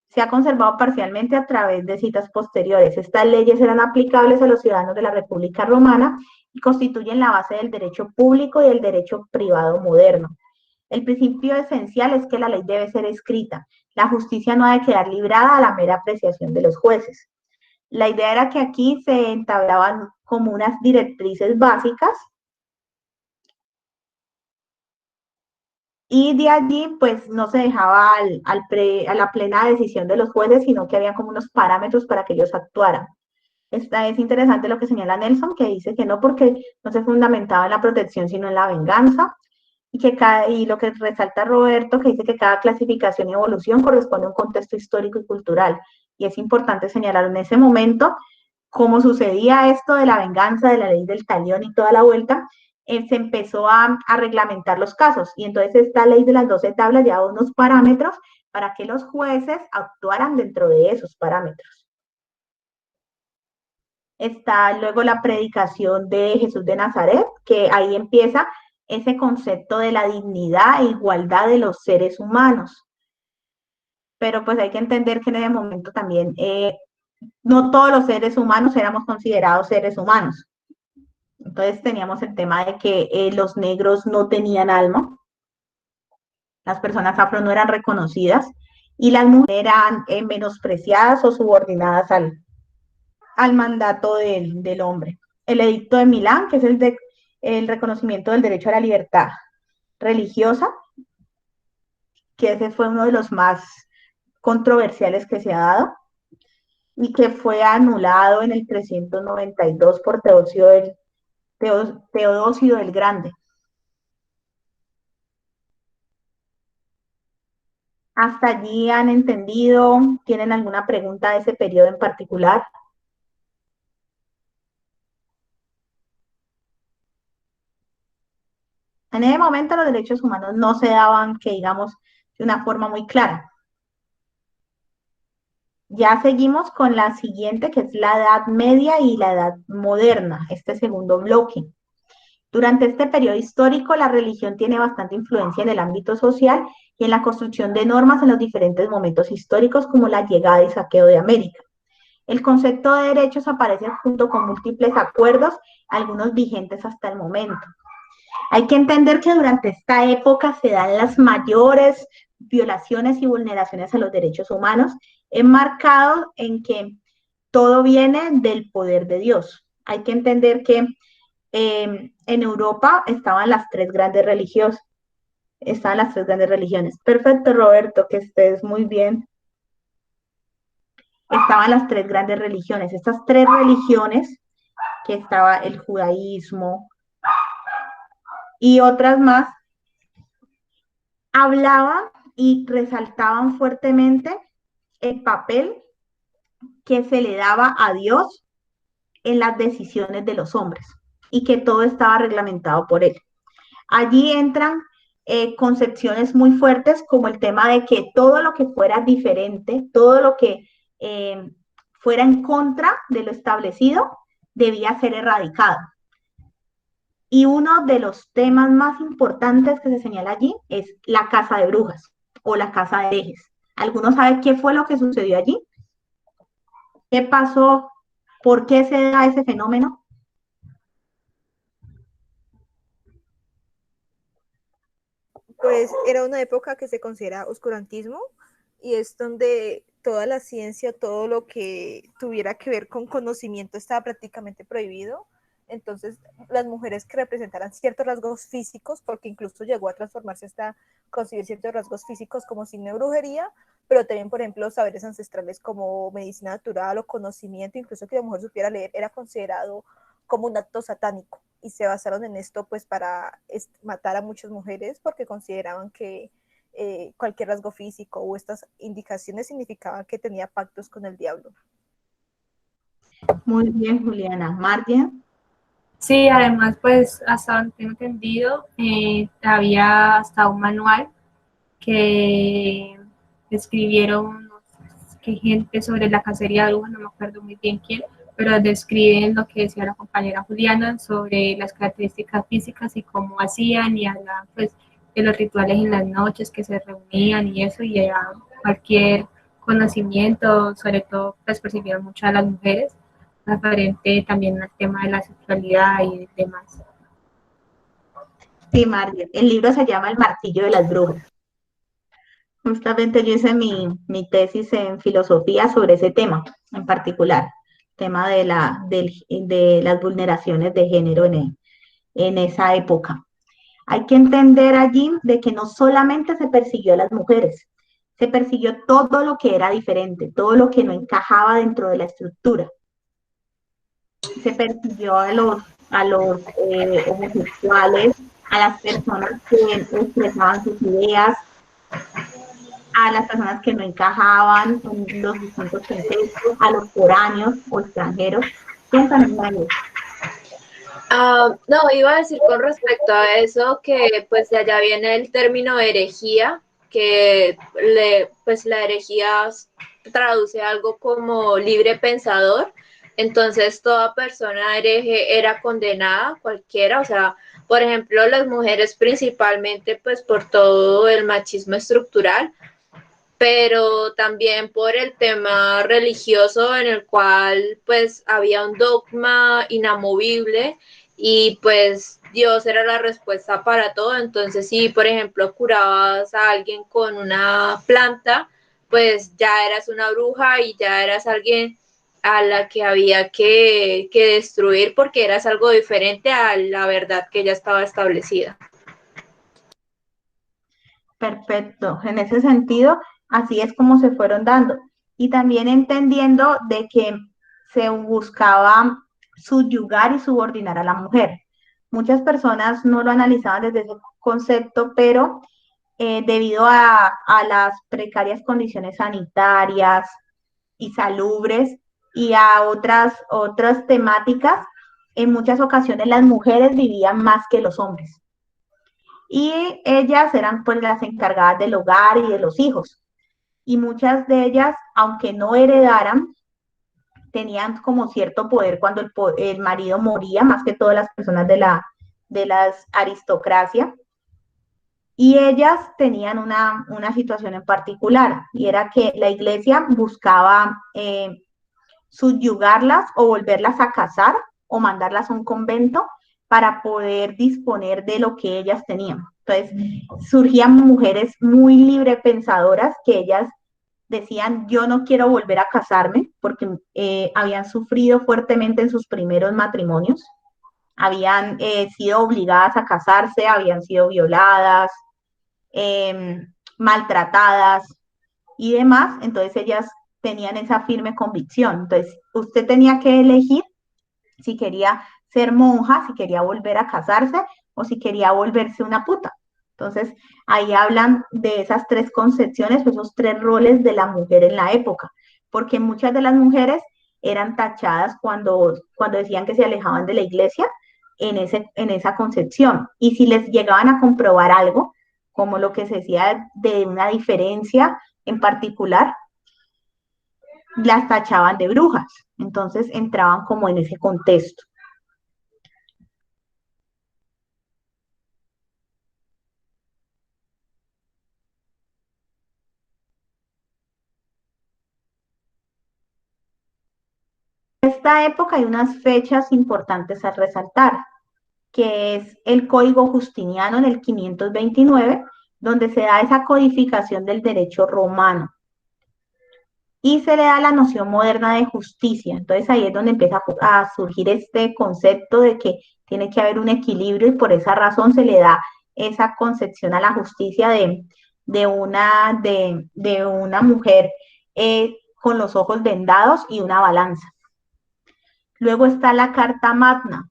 Se ha conservado parcialmente a través de citas posteriores. Estas leyes eran aplicables a los ciudadanos de la República Romana y constituyen la base del derecho público y el derecho privado moderno. El principio esencial es que la ley debe ser escrita. La justicia no ha de quedar librada a la mera apreciación de los jueces. La idea era que aquí se entablaban como unas directrices básicas y de allí pues no se dejaba a la plena decisión de los jueces, sino que había como unos parámetros para que ellos actuaran. Es interesante lo que señala Nelson, que dice que no, porque no se fundamentaba en la protección, sino en la venganza, y lo que resalta Roberto, que dice que cada clasificación y evolución corresponde a un contexto histórico y cultural, y es importante señalar en ese momento cómo sucedía esto de la venganza, de la ley del talión y toda la vuelta. Se empezó a reglamentar los casos, y entonces esta ley de las 12 tablas lleva unos parámetros para que los jueces actuaran dentro de esos parámetros. Está luego la predicación de Jesús de Nazaret, que ahí empieza ese concepto de la dignidad e igualdad de los seres humanos. Pero pues hay que entender que en ese momento también no todos los seres humanos éramos considerados seres humanos. Entonces teníamos el tema de que los negros no tenían alma, las personas afro no eran reconocidas y las mujeres eran menospreciadas o subordinadas al mandato del hombre. El Edicto de Milán, que es el reconocimiento del derecho a la libertad religiosa, que ese fue uno de los más controversiales que se ha dado y que fue anulado en el 392 por Teodosio el Grande. ¿Hasta allí han entendido? ¿Tienen alguna pregunta de ese periodo en particular? En ese momento los derechos humanos no se daban, que digamos, de una forma muy clara. Ya seguimos con la siguiente, que es la Edad Media y la Edad Moderna, este segundo bloque. Durante este periodo histórico, la religión tiene bastante influencia en el ámbito social y en la construcción de normas en los diferentes momentos históricos, como la llegada y saqueo de América. El concepto de derechos aparece junto con múltiples acuerdos, algunos vigentes hasta el momento. Hay que entender que durante esta época se dan las mayores violaciones y vulneraciones a los derechos humanos, enmarcado en que todo viene del poder de Dios. Hay que entender que en Europa estaban las tres grandes religiones. Perfecto, Roberto, que estés muy bien. Estaban las tres grandes religiones. Estas tres religiones, que estaba el judaísmo y otras más, hablaban y resaltaban fuertemente el papel que se le daba a Dios en las decisiones de los hombres y que todo estaba reglamentado por él. Allí entran concepciones muy fuertes como el tema de que todo lo que fuera diferente, todo lo que fuera en contra de lo establecido, debía ser erradicado. Y uno de los temas más importantes que se señala allí es la casa de brujas o la casa de herejes. ¿Alguno sabe qué fue lo que sucedió allí? ¿Qué pasó? ¿Por qué se da ese fenómeno? Pues era una época que se considera oscurantismo y es donde toda la ciencia, todo lo que tuviera que ver con conocimiento estaba prácticamente prohibido. Entonces, las mujeres que representaran ciertos rasgos físicos, porque incluso llegó a transformarse hasta conseguir ciertos rasgos físicos como signo de brujería, pero también, por ejemplo, saberes ancestrales como medicina natural o conocimiento, incluso que la mujer supiera leer, era considerado como un acto satánico. Y se basaron en esto pues para matar a muchas mujeres porque consideraban que cualquier rasgo físico o estas indicaciones significaban que tenía pactos con el diablo. Muy bien, Juliana. Margia. Sí, además, pues, hasta donde tengo entendido, había hasta un manual que escribieron que gente sobre la cacería de brujas, no me acuerdo muy bien quién, pero describen lo que decía la compañera Juliana sobre las características físicas y cómo hacían y hablaban pues de los rituales en las noches que se reunían y eso, y era cualquier conocimiento, sobre todo pues percibieron mucho a las mujeres, referente también al tema de la sexualidad y demás. Sí, Margia. El libro se llama El martillo de las brujas. Justamente yo hice mi tesis en filosofía sobre ese tema en particular, tema de las vulneraciones de género en esa época. Hay que entender allí de que no solamente se persiguió a las mujeres, se persiguió todo lo que era diferente, todo lo que no encajaba dentro de la estructura. Se persiguió a los homosexuales, a las personas que expresaban sus ideas, a las personas que no encajaban en los distintos contextos, a los foráneos o extranjeros. Piensan en ellos. No, iba a decir con respecto a eso que pues de allá viene el término herejía, que pues la herejía traduce algo como libre pensador. Entonces toda persona hereje era condenada, cualquiera, o sea, por ejemplo, las mujeres principalmente pues por todo el machismo estructural, pero también por el tema religioso en el cual pues había un dogma inamovible y pues Dios era la respuesta para todo. Entonces si por ejemplo curabas a alguien con una planta, pues ya eras una bruja y ya eras alguien a la que había que destruir porque eras algo diferente a la verdad que ya estaba establecida. Perfecto. En ese sentido, así es como se fueron dando. Y también entendiendo de que se buscaba subyugar y subordinar a la mujer. Muchas personas no lo analizaban desde ese concepto, pero debido a las precarias condiciones sanitarias y salubres y a otras temáticas, en muchas ocasiones las mujeres vivían más que los hombres. Y ellas eran pues las encargadas del hogar y de los hijos. Y muchas de ellas, aunque no heredaran, tenían como cierto poder cuando el marido moría, más que todas las personas de las aristocracia. Y ellas tenían una situación en particular, y era que la iglesia buscaba subyugarlas o volverlas a casar o mandarlas a un convento para poder disponer de lo que ellas tenían. Entonces, surgían mujeres muy librepensadoras que ellas decían, yo no quiero volver a casarme porque habían sufrido fuertemente en sus primeros matrimonios, habían sido obligadas a casarse, habían sido violadas, maltratadas y demás, entonces ellas tenían esa firme convicción. Entonces, usted tenía que elegir si quería ser monja, si quería volver a casarse o si quería volverse una puta. Entonces, ahí hablan de esas tres concepciones, esos tres roles de la mujer en la época, porque muchas de las mujeres eran tachadas cuando decían que se alejaban de la iglesia en esa concepción. Y si les llegaban a comprobar algo, como lo que se decía de una diferencia en particular, las tachaban de brujas. Entonces entraban como en ese contexto. En esta época hay unas fechas importantes a resaltar, que es el Código Justiniano en el 529, donde se da esa codificación del derecho romano y se le da la noción moderna de justicia. Entonces ahí es donde empieza a surgir este concepto de que tiene que haber un equilibrio y por esa razón se le da esa concepción a la justicia de una mujer con los ojos vendados y una balanza. Luego está la Carta Magna,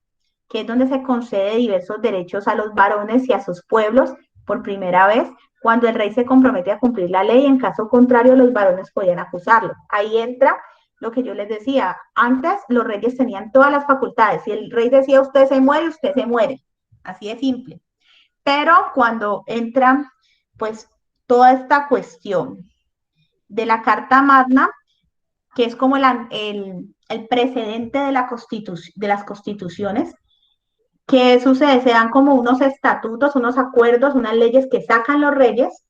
que es donde se concede diversos derechos a los varones y a sus pueblos por primera vez, cuando el rey se compromete a cumplir la ley, en caso contrario los varones podían acusarlo. Ahí entra lo que yo les decía, antes los reyes tenían todas las facultades, si el rey decía usted se muere, así de simple. Pero cuando entra pues toda esta cuestión de la Carta Magna, que es como el precedente de las constituciones, ¿qué sucede? Se dan como unos estatutos, unos acuerdos, unas leyes que sacan los reyes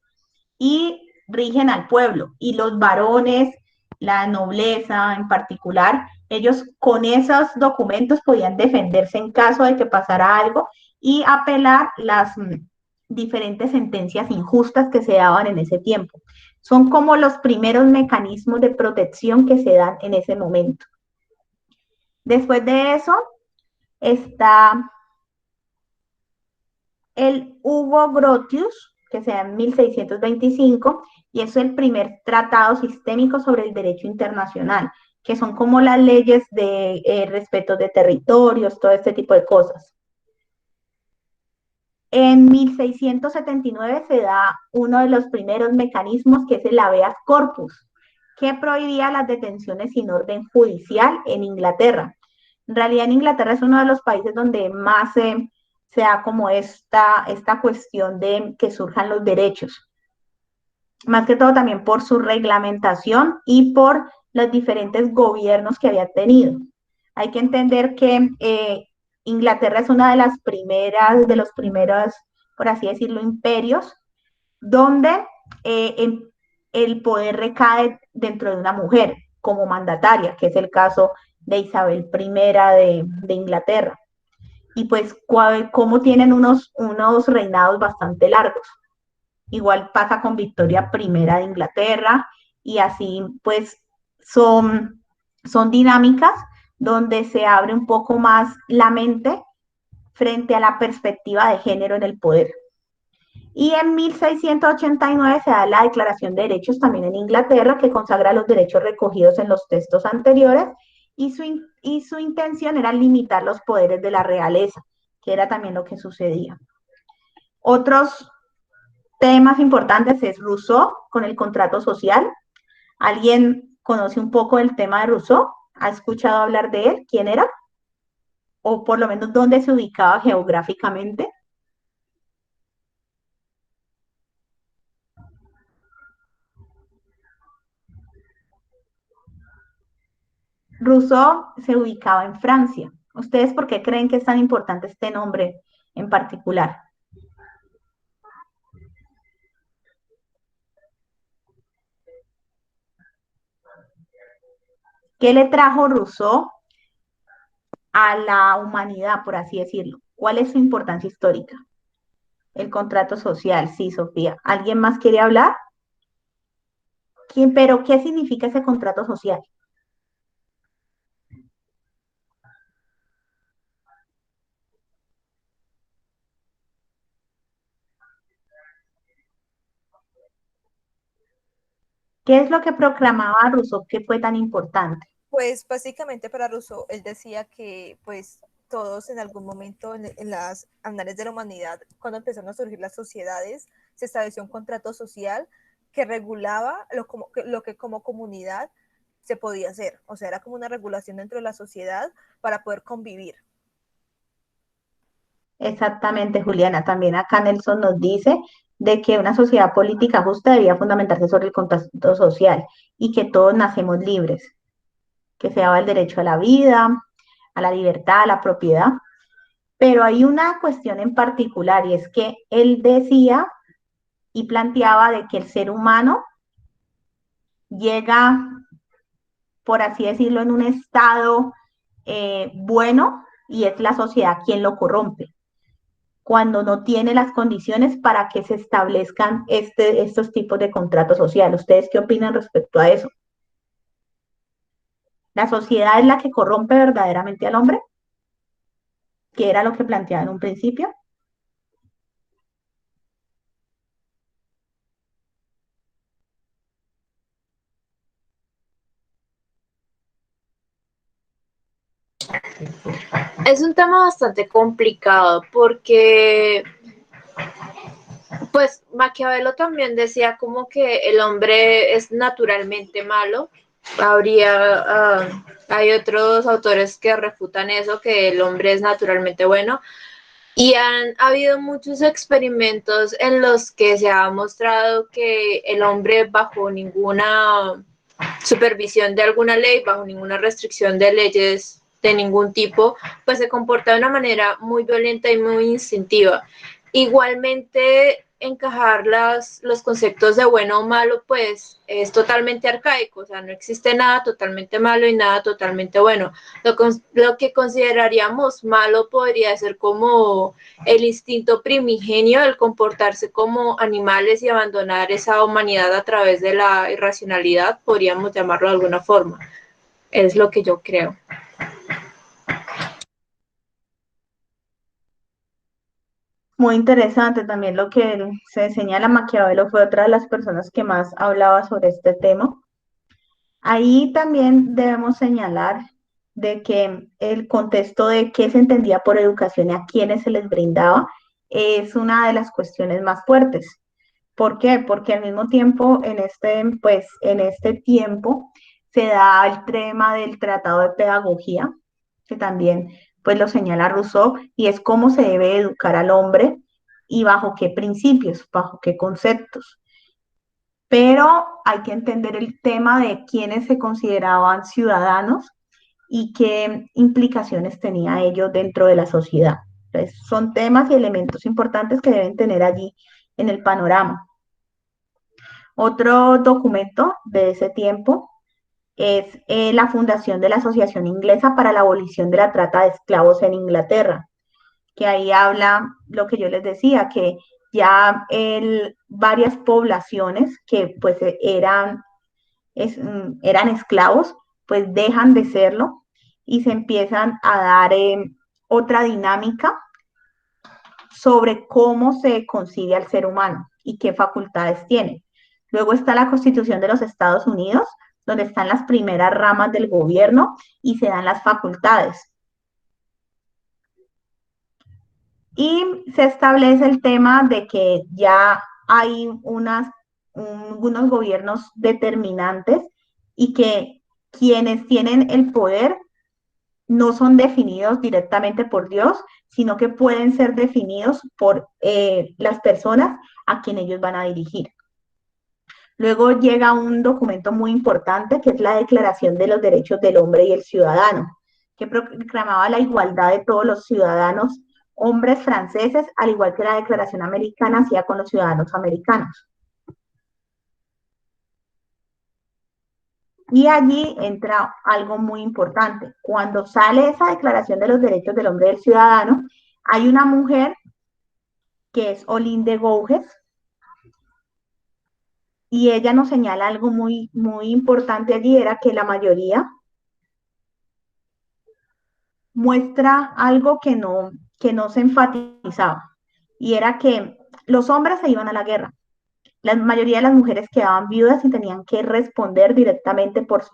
y rigen al pueblo. Y los varones, la nobleza en particular, ellos con esos documentos podían defenderse en caso de que pasara algo y apelar las diferentes sentencias injustas que se daban en ese tiempo. Son como los primeros mecanismos de protección que se dan en ese momento. Después de eso está el Hugo Grotius, que se da en 1625, y es el primer tratado sistémico sobre el derecho internacional, que son como las leyes de respeto de territorios, todo este tipo de cosas. En 1679 se da uno de los primeros mecanismos, que es el habeas corpus, que prohibía las detenciones sin orden judicial en Inglaterra. En realidad en Inglaterra es uno de los países donde más se da como esta cuestión de que surjan los derechos. Más que todo también por su reglamentación y por los diferentes gobiernos que había tenido. Hay que entender que Inglaterra es una de las primeras, por así decirlo, imperios, donde el poder recae dentro de una mujer como mandataria, que es el caso de Isabel I de Inglaterra. Y pues como tienen unos reinados bastante largos. Igual pasa con Victoria I de Inglaterra y así pues son dinámicas donde se abre un poco más la mente frente a la perspectiva de género en el poder. Y en 1689 se da la Declaración de Derechos también en Inglaterra, que consagra los derechos recogidos en los textos anteriores y su intención era limitar los poderes de la realeza, que era también lo que sucedía. Otros temas importantes es Rousseau con el contrato social. ¿Alguien conoce un poco el tema de Rousseau? ¿Ha escuchado hablar de él? ¿Quién era? O por lo menos dónde se ubicaba geográficamente. Rousseau se ubicaba en Francia. ¿Ustedes por qué creen que es tan importante este nombre en particular? ¿Qué le trajo Rousseau a la humanidad, por así decirlo? ¿Cuál es su importancia histórica? El contrato social, sí, Sofía. ¿Alguien más quiere hablar? ¿Quién, pero qué significa ese contrato social? ¿Qué es lo que proclamaba Rousseau que fue tan importante? Pues básicamente para Rousseau, él decía que pues todos en algún momento en las anales de la humanidad, cuando empezaron a surgir las sociedades, se estableció un contrato social que regulaba lo que como comunidad se podía hacer. O sea, era como una regulación dentro de la sociedad para poder convivir. Exactamente, Juliana. También acá Nelson nos dice de que una sociedad política justa debía fundamentarse sobre el contrato social y que todos nacemos libres, que se daba el derecho a la vida, a la libertad, a la propiedad. Pero hay una cuestión en particular y es que él decía y planteaba de que el ser humano llega, por así decirlo, en un estado bueno y es la sociedad quien lo corrompe cuando no tiene las condiciones para que se establezcan estos tipos de contratos sociales. ¿Ustedes qué opinan respecto a eso? ¿La sociedad es la que corrompe verdaderamente al hombre? Que era lo que planteaba en un principio. Es un tema bastante complicado porque, pues, Maquiavelo también decía como que el hombre es naturalmente malo. Hay otros autores que refutan eso, que el hombre es naturalmente bueno. Y han habido muchos experimentos en los que se ha mostrado que el hombre bajo ninguna supervisión de alguna ley, bajo ninguna restricción de leyes de ningún tipo, pues se comporta de una manera muy violenta y muy instintiva. Igualmente, encajar los conceptos de bueno o malo, pues es totalmente arcaico, o sea, no existe nada totalmente malo y nada totalmente bueno. Lo que consideraríamos malo podría ser como el instinto primigenio, el comportarse como animales y abandonar esa humanidad a través de la irracionalidad, podríamos llamarlo de alguna forma. Es lo que yo creo. Muy interesante también lo que se señala. Maquiavelo fue otra de las personas que más hablaba sobre este tema. Ahí también debemos señalar de que el contexto de qué se entendía por educación y a quiénes se les brindaba es una de las cuestiones más fuertes. ¿Por qué? Porque al mismo tiempo, en este tiempo, se da el tema del tratado de pedagogía, que también pues lo señala Rousseau, y es cómo se debe educar al hombre y bajo qué principios, bajo qué conceptos. Pero hay que entender el tema de quiénes se consideraban ciudadanos y qué implicaciones tenía ello dentro de la sociedad. Entonces, son temas y elementos importantes que deben tener allí en el panorama. Otro documento de ese tiempo es la fundación de la Asociación Inglesa para la Abolición de la Trata de Esclavos en Inglaterra, que ahí habla lo que yo les decía, que ya varias poblaciones que pues eran esclavos, pues dejan de serlo y se empiezan a dar otra dinámica sobre cómo se concibe al ser humano y qué facultades tiene. Luego está la Constitución de los Estados Unidos, donde están las primeras ramas del gobierno y se dan las facultades. Y se establece el tema de que ya hay unos gobiernos determinantes y que quienes tienen el poder no son definidos directamente por Dios, sino que pueden ser definidos por las personas a quien ellos van a dirigir. Luego llega un documento muy importante que es la Declaración de los Derechos del Hombre y el Ciudadano, que proclamaba la igualdad de todos los ciudadanos, hombres franceses, al igual que la Declaración Americana hacía con los ciudadanos americanos. Y allí entra algo muy importante. Cuando sale esa Declaración de los Derechos del Hombre y del Ciudadano, hay una mujer que es Olinde Gouges, y ella nos señala algo muy, muy importante allí, era que la mayoría muestra algo que no se enfatizaba, y era que los hombres se iban a la guerra. La mayoría de las mujeres quedaban viudas y tenían que responder directamente por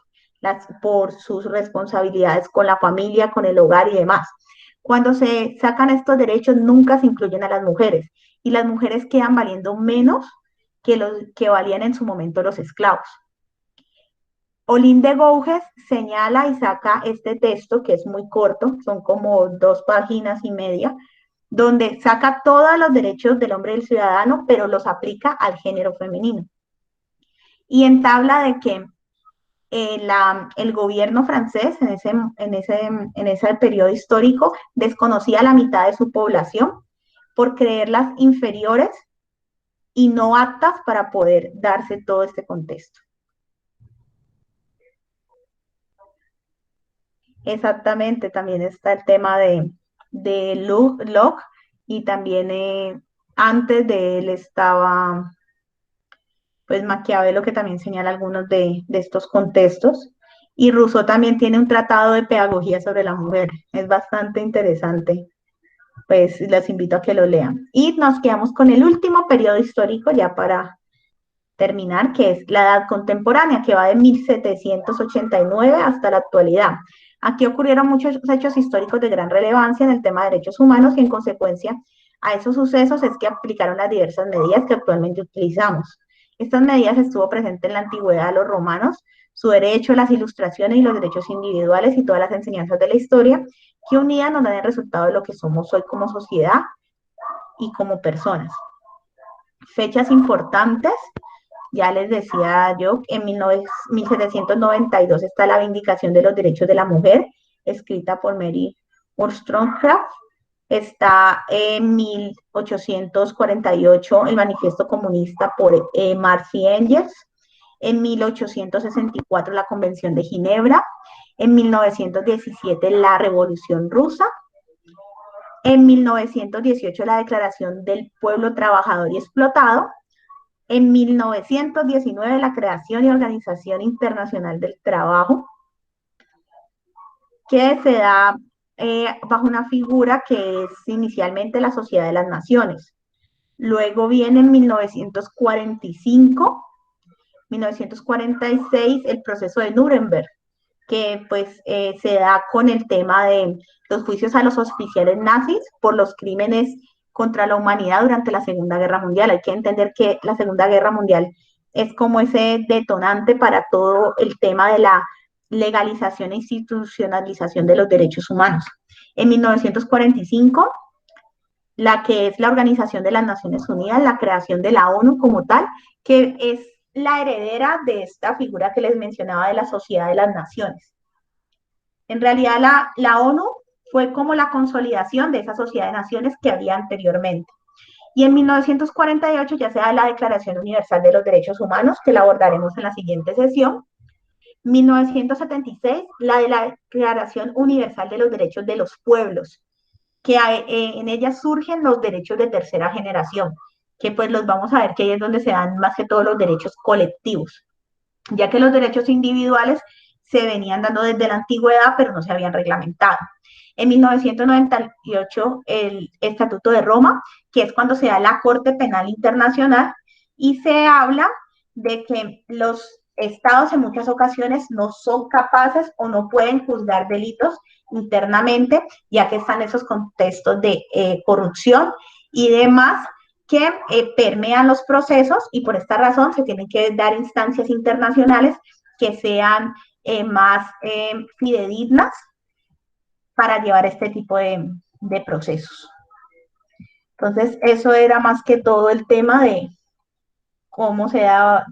sus responsabilidades con la familia, con el hogar y demás. Cuando se sacan estos derechos, nunca se incluyen a las mujeres, y las mujeres quedan valiendo menos que los que valían en su momento los esclavos. Olinde Gouges señala y saca este texto, que es muy corto, son como 2 páginas y media, donde saca todos los derechos del hombre y del ciudadano, pero los aplica al género femenino. Y entabla de que el gobierno francés en ese periodo histórico desconocía a la mitad de su población por creerlas inferiores y no aptas para poder darse todo este contexto. Exactamente, también está el tema de Locke, y también antes de él estaba pues Maquiavelo, que también señala algunos de estos contextos, y Rousseau también tiene un tratado de pedagogía sobre la mujer, es bastante interesante, pues les invito a que lo lean. Y nos quedamos con el último periodo histórico ya para terminar, que es la Edad Contemporánea, que va de 1789 hasta la actualidad. Aquí ocurrieron muchos hechos históricos de gran relevancia en el tema de derechos humanos, y en consecuencia a esos sucesos es que aplicaron las diversas medidas que actualmente utilizamos. Estas medidas estuvo presente en la antigüedad de los romanos, su derecho, las ilustraciones y los derechos individuales y todas las enseñanzas de la historia, que unidas nos dan el resultado de lo que somos hoy como sociedad y como personas. Fechas importantes, ya les decía yo, en 1792 está la Vindicación de los Derechos de la Mujer, escrita por Mary Wollstonecraft. Está en 1848 el Manifiesto Comunista por Marx y Engels. En 1864 la Convención de Ginebra. En 1917 la Revolución Rusa. En 1918 la Declaración del Pueblo Trabajador y Explotado. En 1919 la creación y Organización Internacional del Trabajo, que se da bajo una figura que es inicialmente la Sociedad de las Naciones. Luego viene en 1945, 1946 el proceso de Nuremberg, que pues se da con el tema de los juicios a los oficiales nazis por los crímenes contra la humanidad durante la Segunda Guerra Mundial. Hay que entender que la Segunda Guerra Mundial es como ese detonante para todo el tema de la legalización e institucionalización de los derechos humanos. En 1945, la que es la Organización de las Naciones Unidas, la creación de la ONU como tal, que es la heredera de esta figura que les mencionaba de la Sociedad de las Naciones. En realidad, la ONU fue como la consolidación de esa Sociedad de Naciones que había anteriormente. Y en 1948 ya se da la Declaración Universal de los Derechos Humanos, que la abordaremos en la siguiente sesión. 1976, la de la Declaración Universal de los Derechos de los Pueblos, que en ella surgen los derechos de tercera generación, que pues los vamos a ver que ahí es donde se dan más que todos los derechos colectivos, ya que los derechos individuales se venían dando desde la antigüedad, pero no se habían reglamentado. En 1998, el Estatuto de Roma, que es cuando se da la Corte Penal Internacional, y se habla de que los estados en muchas ocasiones no son capaces o no pueden juzgar delitos internamente, ya que están esos contextos de corrupción y demás que permean los procesos, y por esta razón se tienen que dar instancias internacionales que sean más fidedignas para llevar este tipo de procesos. Entonces, eso era más que todo el tema de cómo se da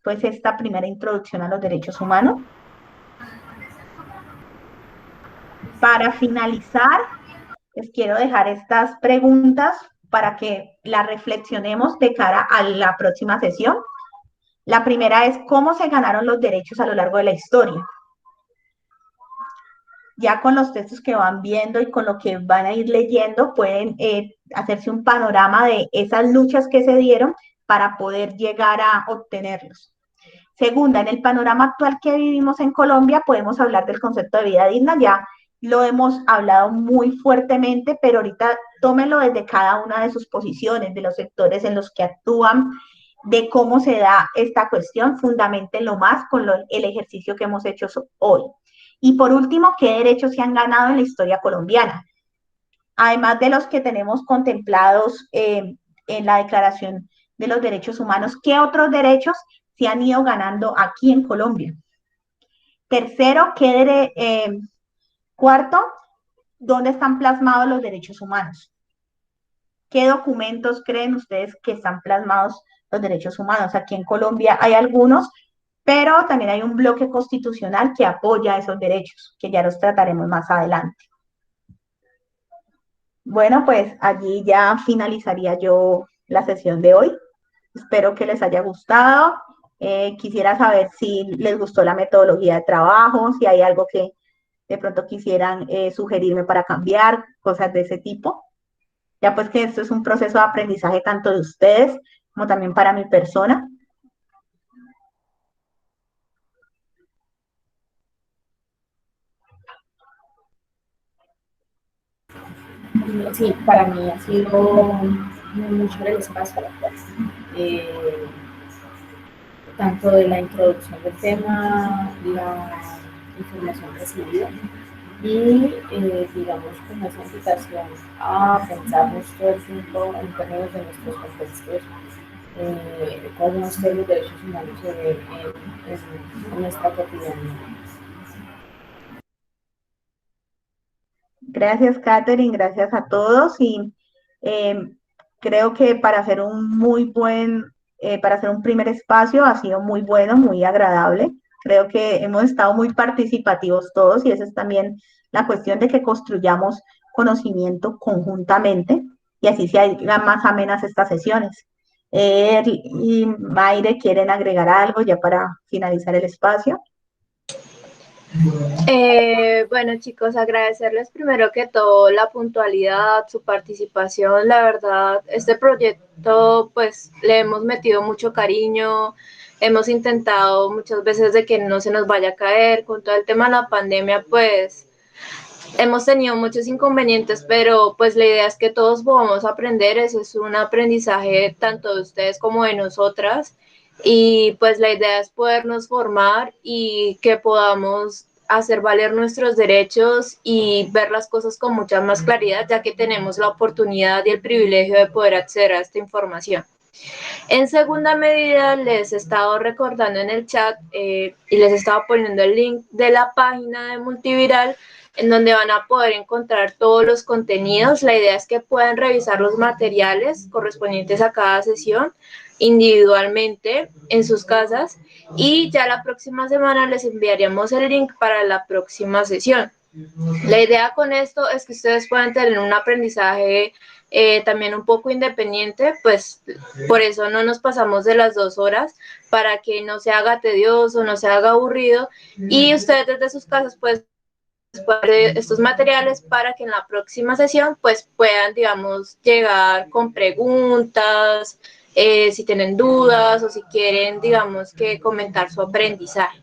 pues esta primera introducción a los derechos humanos. Para finalizar, les quiero dejar estas preguntas para que las reflexionemos de cara a la próxima sesión. La primera es cómo se ganaron los derechos a lo largo de la historia. Ya con los textos que van viendo y con lo que van a ir leyendo, pueden hacerse un panorama de esas luchas que se dieron para poder llegar a obtenerlos. Segunda, en el panorama actual que vivimos en Colombia, podemos hablar del concepto de vida digna. Ya lo hemos hablado muy fuertemente, pero ahorita tómenlo desde cada una de sus posiciones, de los sectores en los que actúan, de cómo se da esta cuestión, fundamentenlo más con el ejercicio que hemos hecho hoy. Y por último, ¿qué derechos se han ganado en la historia colombiana? Además de los que tenemos contemplados en la Declaración de los Derechos Humanos, ¿qué otros derechos se han ido ganando aquí en Colombia? Tercero, cuarto, ¿dónde están plasmados los derechos humanos? ¿Qué documentos creen ustedes que están plasmados los derechos humanos? Aquí en Colombia hay algunos, pero también hay un bloque constitucional que apoya esos derechos, que ya los trataremos más adelante. Bueno, pues allí ya finalizaría yo la sesión de hoy. Espero que les haya gustado. Quisiera saber si les gustó la metodología de trabajo, si hay algo que de pronto quisieran sugerirme para cambiar, cosas de ese tipo. Ya pues que esto es un proceso de aprendizaje tanto de ustedes como también para mi persona. Sí, para mí ha sido mucho el espacio, tanto de la introducción del tema, la información recibida y, digamos, con esa invitación a pensarnos todo el tiempo en términos de nuestros contextos, cuáles van a ser los derechos humanos en nuestra cotidianidad. Gracias, Catherine, gracias a todos y creo que para hacer para hacer un primer espacio ha sido muy bueno, muy agradable. Creo que hemos estado muy participativos todos y esa es también la cuestión de que construyamos conocimiento conjuntamente y así se hagan más amenas estas sesiones. Y Mayre, ¿quieren agregar algo ya para finalizar el espacio? Bueno, chicos, agradecerles primero que todo la puntualidad, su participación. La verdad, este proyecto, pues, le hemos metido mucho cariño. Hemos intentado muchas veces de que no se nos vaya a caer. Con todo el tema de la pandemia, pues, hemos tenido muchos inconvenientes, pero pues la idea es que todos podamos aprender. Eso es un aprendizaje tanto de ustedes como de nosotras. Y pues la idea es podernos formar y que podamos hacer valer nuestros derechos y ver las cosas con mucha más claridad, ya que tenemos la oportunidad y el privilegio de poder acceder a esta información. En segunda medida, les he estado recordando en el chat y les estaba poniendo el link de la página de Multiviral, en donde van a poder encontrar todos los contenidos. La idea es que puedan revisar los materiales correspondientes a cada sesión individualmente en sus casas y ya la próxima semana les enviaríamos el link para la próxima sesión. La idea con esto es que ustedes puedan tener un aprendizaje también un poco independiente, pues por eso no nos pasamos de las 2 horas, para que no se haga tedioso, no se haga aburrido y ustedes desde sus casas pues estos materiales para que en la próxima sesión pues puedan, digamos, llegar con preguntas, si tienen dudas o si quieren, digamos, que comentar su aprendizaje.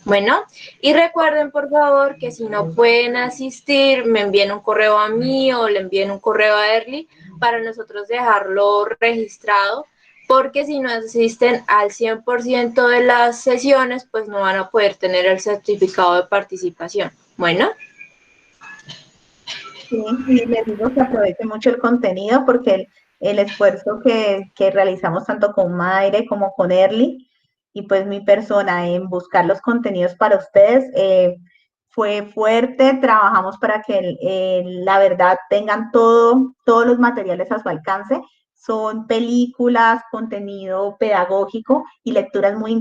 Bueno, y recuerden por favor que si no pueden asistir, me envíen un correo a mí o le envíen un correo a Erly para nosotros dejarlo registrado, porque si no asisten al 100% de las sesiones, pues no van a poder tener el certificado de participación. Bueno. Sí, y les digo que aproveche mucho el contenido porque el esfuerzo que realizamos tanto con Mayre como con Erly y pues mi persona en buscar los contenidos para ustedes fue fuerte. Trabajamos para que la verdad tengan todos los materiales a su alcance. Son películas, contenido pedagógico y lecturas muy